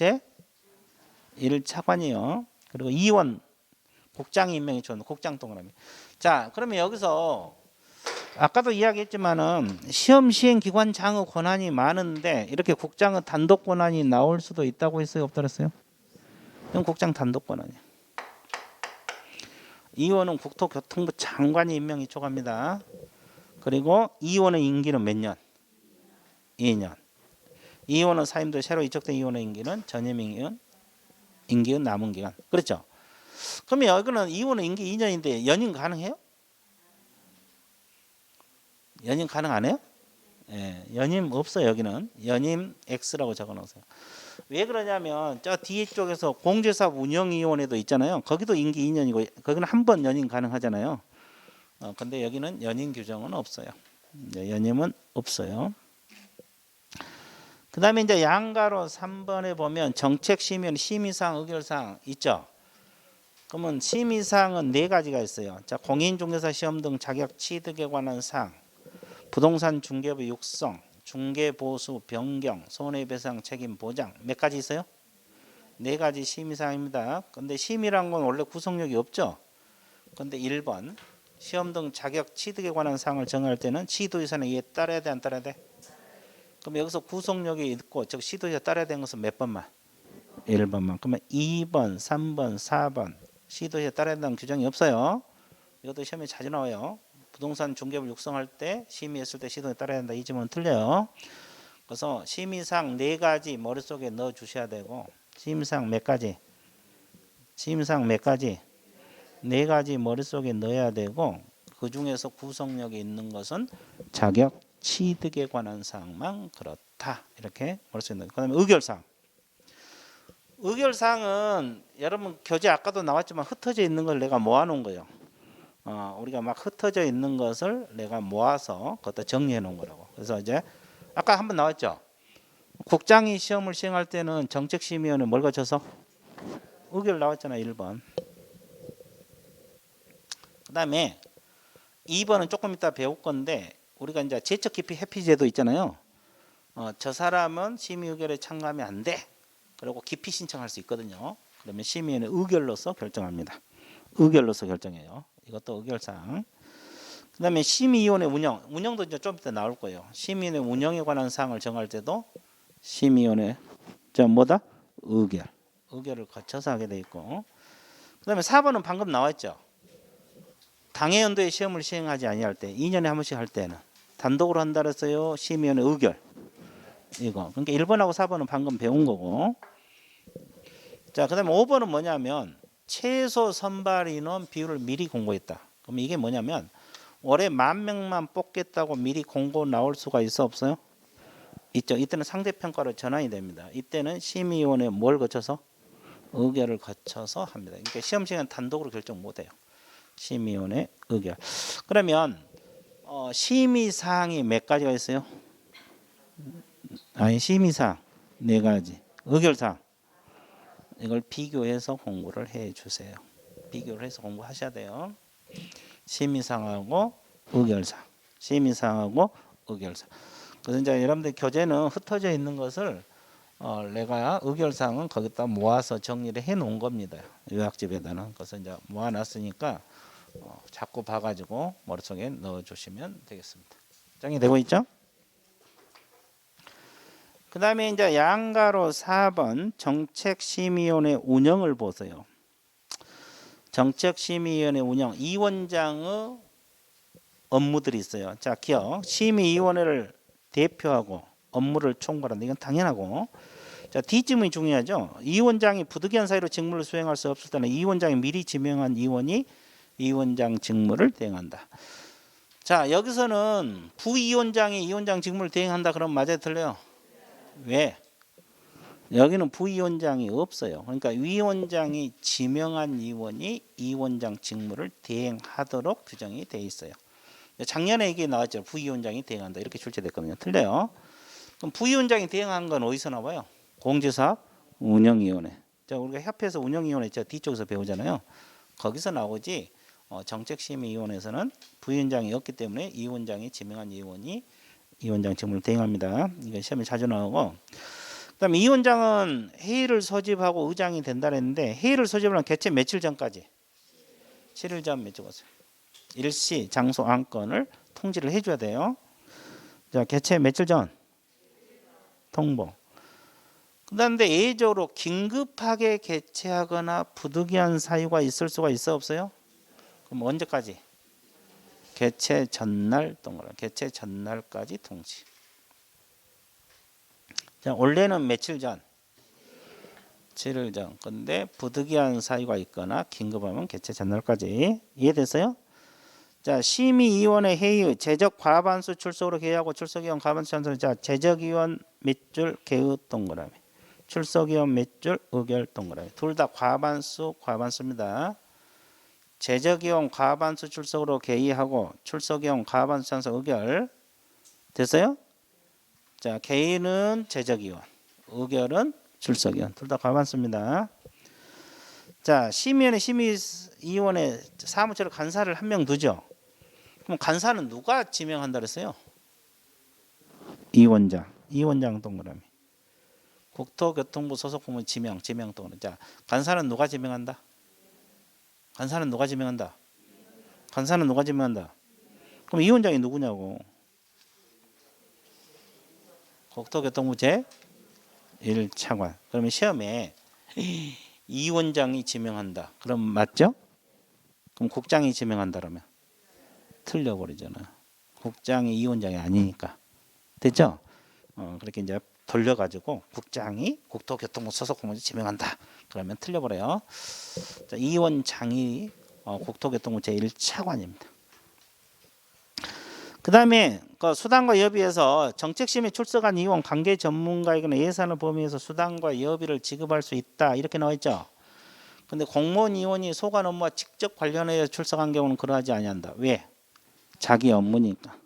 제1차관이요. 그리고 위원 국장이 임명해 준 국장 동그라미. 자, 그러면 여기서 아까도 이야기했지만은 시험 시행 기관장의 권한이 많은데 이렇게 국장의 단독 권한이 나올 수도 있다고 했어요, 없다 그랬어요? 이건 국장 단독 권한이에요. 이원은 국토교통부 장관이 임명 이촉합니다. 그리고 이원의 임기는 몇 년? 2년. 이원은 사임도 새로 이촉된 이원의 임기는 전임 임기는 남은 기간. 그렇죠? 그러면 여기는 이원의 임기 2년인데 연임 가능해요? 연임 가능 안 해요? 예, 연임 없어요. 여기는 연임 X라고 적어놓으세요. 왜 그러냐면 저 뒤쪽에서 공제사업 운영위원회도 있잖아요. 거기도 임기 2년이고 거기는 한 번 연임 가능하잖아요. 근데 여기는 연임 규정은 없어요. 연임은 없어요. 그 다음에 이제 양가로 3번에 보면 정책심의원 심의사항 의결사항 있죠. 그러면 심의사항은 4가지가 있어요. 자, 공인중개사 시험 등 자격 취득에 관한 사항, 부동산 중개부 육성, 중개보수 변경, 손해배상 책임 보장 몇 가지 있어요? 4가지 심의사항입니다. 근데 심의란 건 원래 구속력이 없죠. 근데 1번 시험 등 자격 취득에 관한 사항을 정할 때는 시도의사는 이에 따라야 돼 안 따라야 돼? 그럼 여기서 구속력이 있고 즉 시도의사 따라야 되는 것은 몇 번만? 1번만. 그러면 2번, 3번, 4번 시도의사 따라야 된다는 규정이 없어요. 이것도 시험에 자주 나와요. 부동산 중개부를 육성할 때 심의했을 때 시도에 따라야 한다. 이 지문은 틀려요. 그래서 심의사항 4가지 머릿속에 넣어 주셔야 되고 심의사항 몇 가지? 심의사항 몇 가지? 4가지 머릿속에 넣어야 되고 그 중에서 구속력이 있는 것은 자격 취득에 관한 사항만 그렇다. 이렇게 머릿속에 넣어요. 그 다음에 의결사항. 의결사항은 여러분 교재 아까도 나왔지만 흩어져 있는 걸 내가 모아놓은 거예요. 우리가 막 흩어져 있는 것을 내가 모아서 그것도 정리해 놓은 거라고. 그래서 이제 아까 한번 나왔죠. 국장이 시험을 시행할 때는 정책심의원은 뭘 거쳐서? 의결 나왔잖아요. 1번. 그 다음에 2번은 조금 이따 배울 건데 우리가 이제 제적 기피 회피제도 있잖아요. 저 사람은 심의 의결에 참가하면 안 돼. 그리고 기피 신청할 수 있거든요. 그러면 심의위원회 의결로서 결정합니다. 의결로서 결정해요. 이것도 의결사항. 그 다음에 심의위원회 운영도 이제 좀 이따 나올 거예요. 심의위원회 운영에 관한 사항을 정할 때도 심의위원회 뭐다? 의결을 거쳐서 하게 돼 있고. 그 다음에 4번은 방금 나왔죠. 당해연도에 시험을 시행하지 아니할 때 2년에 한 번씩 할 때는 단독으로 한다 그랬어요. 심의위원회 의결. 이거. 그러니까 1번하고 4번은 방금 배운 거고. 자, 그 다음에 5번은 뭐냐면 최소 선발 인원 비율을 미리 공고했다. 그럼 이게 뭐냐면 올해 10,000명만 뽑겠다고 미리 공고 나올 수가 있어 없어요? 있죠. 이때는 상대평가로 전환이 됩니다. 이때는 심의위원회 뭘 거쳐서? 의결을 거쳐서 합니다. 그러니까 시험 시간 단독으로 결정 못해요. 심의위원회 의결. 그러면 심의사항이 몇 가지가 있어요? 아니 심의사항 4가지. 의결사항. 이걸 비교해서 공부를 해 주세요. 비교를 해서 공부하셔야 돼요. 심의사항하고 의결사항. 심의사항하고 의결사항. 그래서 이제 여러분들 교재는 흩어져 있는 것을 내가 의결사항은 거기다 모아서 정리를 해 놓은 겁니다. 요약집에다는. 그래서 이제 모아 놨으니까 자꾸 봐가지고 머릿속에 넣어 주시면 되겠습니다. 정리되고 있죠? 그 다음에 이제 양가로 4번 정책심의위원회 운영을 보세요. 정책심의위원회 운영, 이 원장의 업무들이 있어요. 자, 기억. 심의위원회를 대표하고 업무를 총괄한다. 이건 당연하고. 자, D지문이 중요하죠. 이 원장이 부득이한 사유로 직무를 수행할 수 없을 때는 이 원장이 미리 지명한 이원이 이 원장 직무를 대행한다. 자, 여기서는 부위원장이 이 원장 직무를 대행한다. 그럼 맞아요, 틀려요? 왜? 여기는 부위원장이 없어요. 그러니까 위원장이 지명한 위원이 이 원장 직무를 대행하도록 규정이 돼 있어요. 작년에 이게 나왔죠. 부위원장이 대행한다. 이렇게 출제됐거든요. 틀려요. 그럼 부위원장이 대행한 건 어디서 나와요? 공제사업 운영위원회. 자, 우리가 협회에서 운영위원회 저 뒤쪽에서 배우잖아요. 거기서 나오지. 정책심의위원회에서는 부위원장이 없기 때문에 이 원장이 지명한 위원이 이 원장 직무를 대행합니다. 이거 시험에 자주 나오고. 그다음에 이 원장은 회의를 소집하고 의장이 된다 했는데 회의를 소집하는 개최 며칠 전까지 7일 전 몇 적었어요. 일시 장소 안건을 통지를 해줘야 돼요. 자, 개최 며칠 전 통보. 그런데 예외적으로 긴급하게 개최하거나 부득이한 사유가 있을 수가 있어 없어요? 그럼 언제까지? 개최 전날 동그라미. 개최 전날까지 통지. 자, 원래는 며칠 전? 7일 전. 근데 부득이한 사유가 있거나 긴급하면 개최 전날까지. 이해됐어요? 자, 심의위원회 회의 제적 과반수 출석으로 개의하고 출석위원 과반수 찬성. 자, 제적위원 몇 줄 개의 동그라미. 출석위원 몇 줄 의결 동그라미. 둘 다 과반수입니다. 제적위원 과반수 출석으로 개의하고 출석위원 과반수 찬성 의결. 됐어요? 자, 개의는 제적위원, 의결은 출석위원. 둘 다 과반수입니다. 자, 심의위원회 심의위원회 사무처로 간사를 한 명 두죠. 그럼 간사는 누가 지명한다 그랬어요? 이원장 동그라미. 국토교통부 소속 공무원 지명 동그라미. 자, 간사는 누가 지명한다? 간사는 누가 지명한다? 그럼 이원장이 누구냐고? 국토교통부 제1차관. 그러면 시험에 이원장이 지명한다. 그럼 맞죠? 그럼 국장이 지명한다 그러면 틀려버리잖아. 국장이 이원장이 아니니까. 됐죠? 그렇게 이제 돌려가지고 국장이 국토교통부 소속 공무원 지명한다. 그러면 틀려버려요. 자, 이원장이 국토교통부 제1차관입니다. 그 다음에 그 수당과 여비에서 정책심의 출석한 이원 관계 전문가에게는 예산을 범위해서 수당과 여비를 지급할 수 있다. 이렇게 나와 있죠. 근데 공무원 이원이 소관 업무와 직접 관련해서 출석한 경우는 그러하지 아니한다. 왜? 자기 업무니까.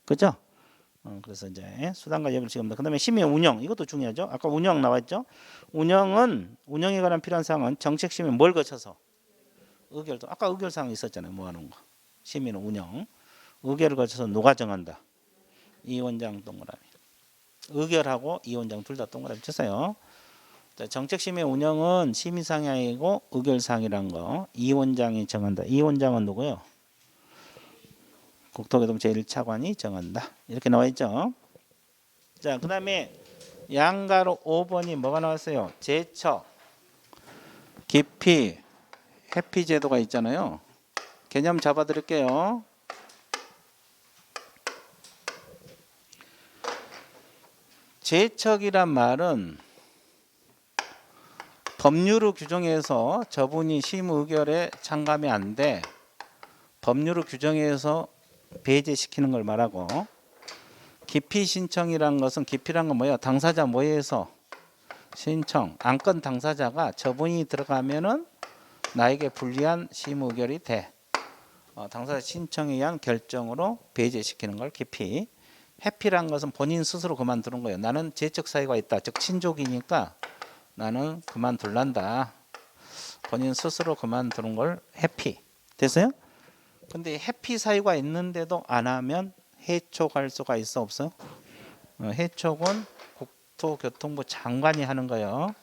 그죠? 그래서 이제 수당과 여비를 지급한다. 그 다음에 심의 운영. 이것도 중요하죠. 아까 운영 나왔죠. 운영에 관한 필요한 사항은 정책심의 뭘 거쳐서? 의결도. 아까 의결사항 있었잖아요. 모아놓은 거. 심의는 운영. 의결을 거쳐서 누가 정한다? 이원장 동그라미. 의결하고 이원장 둘 다 동그라미 쳤어요. 정책심의 운영은 심의사항이 아니고 의결사항이란 거. 이원장이 정한다. 이원장은 누구요? 국토교통부 제1차관이 정한다. 이렇게 나와 있죠. 자, 그 다음에 양가로 5번이 뭐가 나왔어요? 제척, 기피, 회피 제도가 있잖아요. 개념 잡아드릴게요. 제척이란 말은 법률을 규정해서 저분이 심의결에 참가하면 안 돼. 법률을 규정해서 배제시키는 걸 말하고, 기피 신청이란 것은 기피란 건 뭐예요? 당사자 모여서 신청, 안건 당사자가 저분이 들어가면은 나에게 불리한 심의결이 돼. 당사자 신청에 의한 결정으로 배제시키는 걸 기피. 회피란 것은 본인 스스로 그만두는 거예요. 나는 제적 사유가 있다. 즉 친족이니까 나는 그만둘란다. 본인 스스로 그만두는 걸 회피. 됐어요? 근데 회피 사유가 있는데도 안 하면 해촉할 수가 있어 없어? 해촉은 국토교통부 장관이 하는 거예요.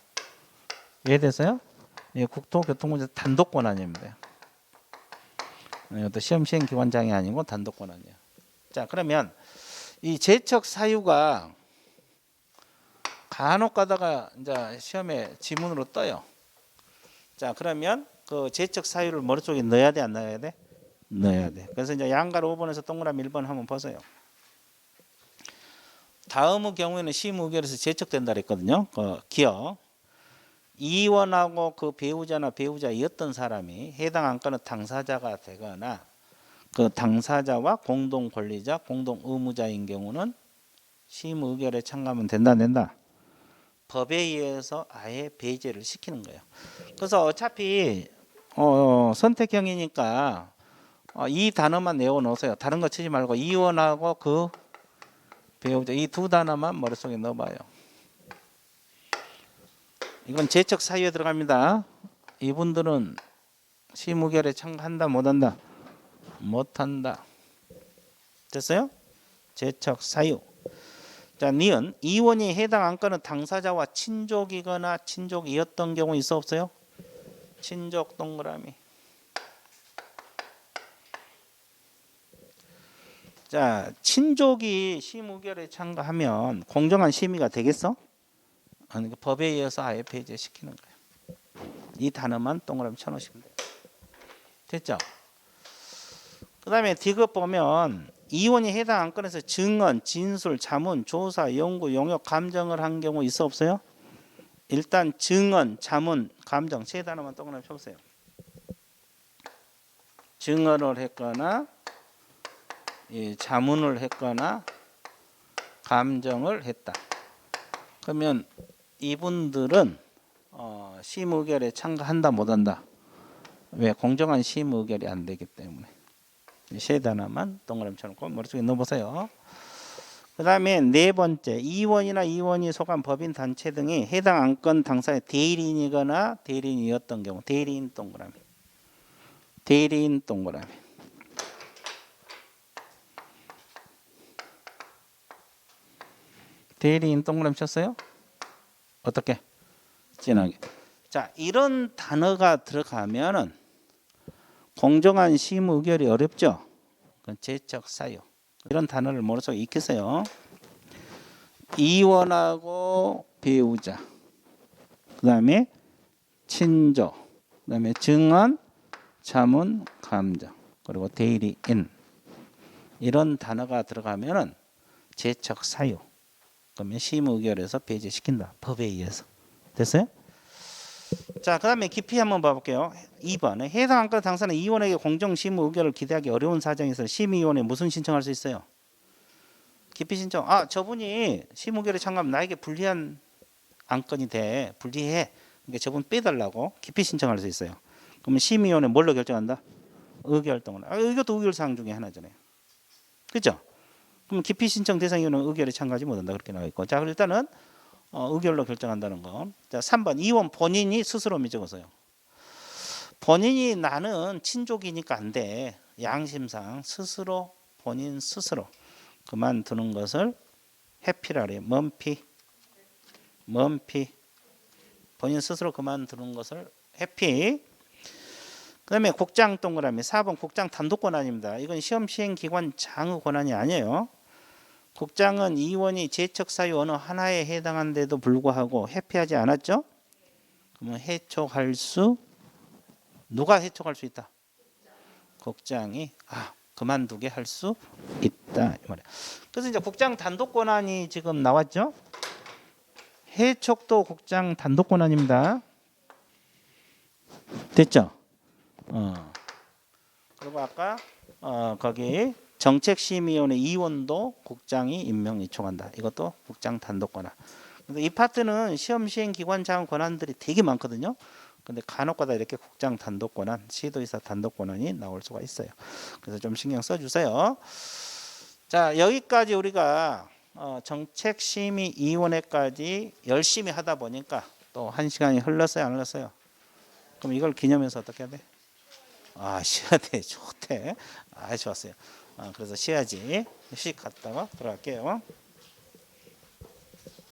이해됐어요? 예, 국토교통부 단독 권한입니다. 이것도 시험 시행 기관장이 아니고 단독 권한이에요. 자, 그러면 이 제척 사유가 간혹 가다가 이제 시험에 지문으로 떠요. 자, 그러면 그 제척 사유를 머릿속에 넣어야 돼, 안 넣어야 돼? 넣어야 돼. 그래서 이제 양가로 5번에서 동그라미 1번 한번 보세요. 다음의 경우에는 심의결에서 제척된다 그랬거든요. 기억. 이원하고 그 배우자나 배우자였던 사람이 해당 안건의 당사자가 되거나 그 당사자와 공동 권리자, 공동 의무자인 경우는 심의결에 참가하면 된다, 안 된다? 법에 의해서 아예 배제를 시키는 거예요. 그래서 어차피 선택형이니까 이 단어만 내어 놓으세요. 다른 거 치지 말고 이원하고 그 배우자 이 두 단어만 머릿속에 넣어봐요. 이건 제척 사유에 들어갑니다. 이분들은 심의결에 참가한다, 못한다? 못한다. 됐어요? 제척 사유. 자, 니은 이원이 해당 안건은 당사자와 친족이거나 친족이었던 경우 있어 없어요? 친족 동그라미. 자, 친족이 심의결에 참가하면 공정한 심의가 되겠어? 아니, 법에 의해서 아예 배제시키는 거예요. 이 단어만 동그라미 쳐놓으시면 돼요. 됐죠? 그다음에 디귿 보면 이원이 해당 안건에서 증언, 진술, 자문, 조사, 연구, 용역, 감정을 한 경우 있어 없어요? 일단 증언, 자문, 감정 세 단어만 동그라미 쳐보세요. 증언을 했거나 자문을 했거나 감정을 했다. 그러면 이분들은 심의결에 참가한다 못한다. 왜? 공정한 심의결이 안 되기 때문에. 세 단어만 동그라미 쳐놓고 머릿속에 넣어보세요. 그 다음에 네 번째, 이원이나 이원이 속한 법인 단체 등이 해당 안건 당사의 대리인이거나 대리인이었던 경우, 대리인 동그라미, 대리인 동그라미. 대리인 동그라미 쳤어요? 어떻게? 진하게. 자, 이런 단어가 들어가면은 공정한 심의 의결이 어렵죠. 그건 제적 사유. 이런 단어를 머릿속에 익히세요. 이원하고 배우자, 그 다음에 친조, 그 다음에 증언, 자문, 감정, 그리고 대리인. 이런 단어가 들어가면은 제적 사유. 그러면 심의 의결에서 배제시킨다. 법에 의해서. 됐어요? 자, 그 다음에 깊이 한번 봐볼게요. 2번. 해당 안건 당사는 이원에게 공정심의 의결을 기대하기 어려운 사정에서 심의위원회 무슨 신청할 수 있어요? 깊이 신청. 저분이 심의 의결에 참가하면 나에게 불리한 안건이 돼. 불리해. 그러니까 저분 빼달라고 깊이 신청할 수 있어요. 그러면 심의위원회 뭘로 결정한다? 의결동으로. 이것도 의결사항 중에 하나잖아요. 그죠? 그럼 깊이 신청 대상위원회는 의결에 참가하지 못한다. 그렇게 나와 있고. 자, 일단은 의결로 결정한다는 거. 자, 3번. 이원 본인이 스스로 적어서요. 본인이 나는 친족이니까 안 돼. 양심상 스스로 본인 스스로 그만두는 것을 해피라 그래요. 먼피. 본인 스스로 그만두는 것을 해피. 그 다음에 국장 동그라미 4번 국장 단독 권한입니다. 이건 시험 시행 기관 장의 권한이 아니에요. 국장은 이원이 제척 사유 어느 하나에 해당한데도 불구하고 회피하지 않았죠? 그러면 해촉할 수 누가 해촉할 수 있다? 국장이 그만두게 할 수 있다 이 말이야. 그래서 이제 국장 단독 권한이 지금 나왔죠? 해촉도 국장 단독 권한입니다. 됐죠? 그리고 아까 거기 정책심의위원회 이원도 국장이 임명 요청한다. 이것도 국장 단독 권한. 근데 이 파트는 시험 시행 기관 장 권한들이 되게 많거든요. 근데 간혹가다 이렇게 국장 단독 권한, 시도의사 단독 권한이 나올 수가 있어요. 그래서 좀 신경 써주세요. 자, 여기까지 우리가 정책심의위원회까지 열심히 하다 보니까 또 1시간이 흘렀어요, 안 흘렀어요? 그럼 이걸 기념해서 어떻게 해야 돼? 쉬어야 돼. 좋대. 좋았어요. 그래서 쉬어야지. 휴식 갔다가 들어갈게요.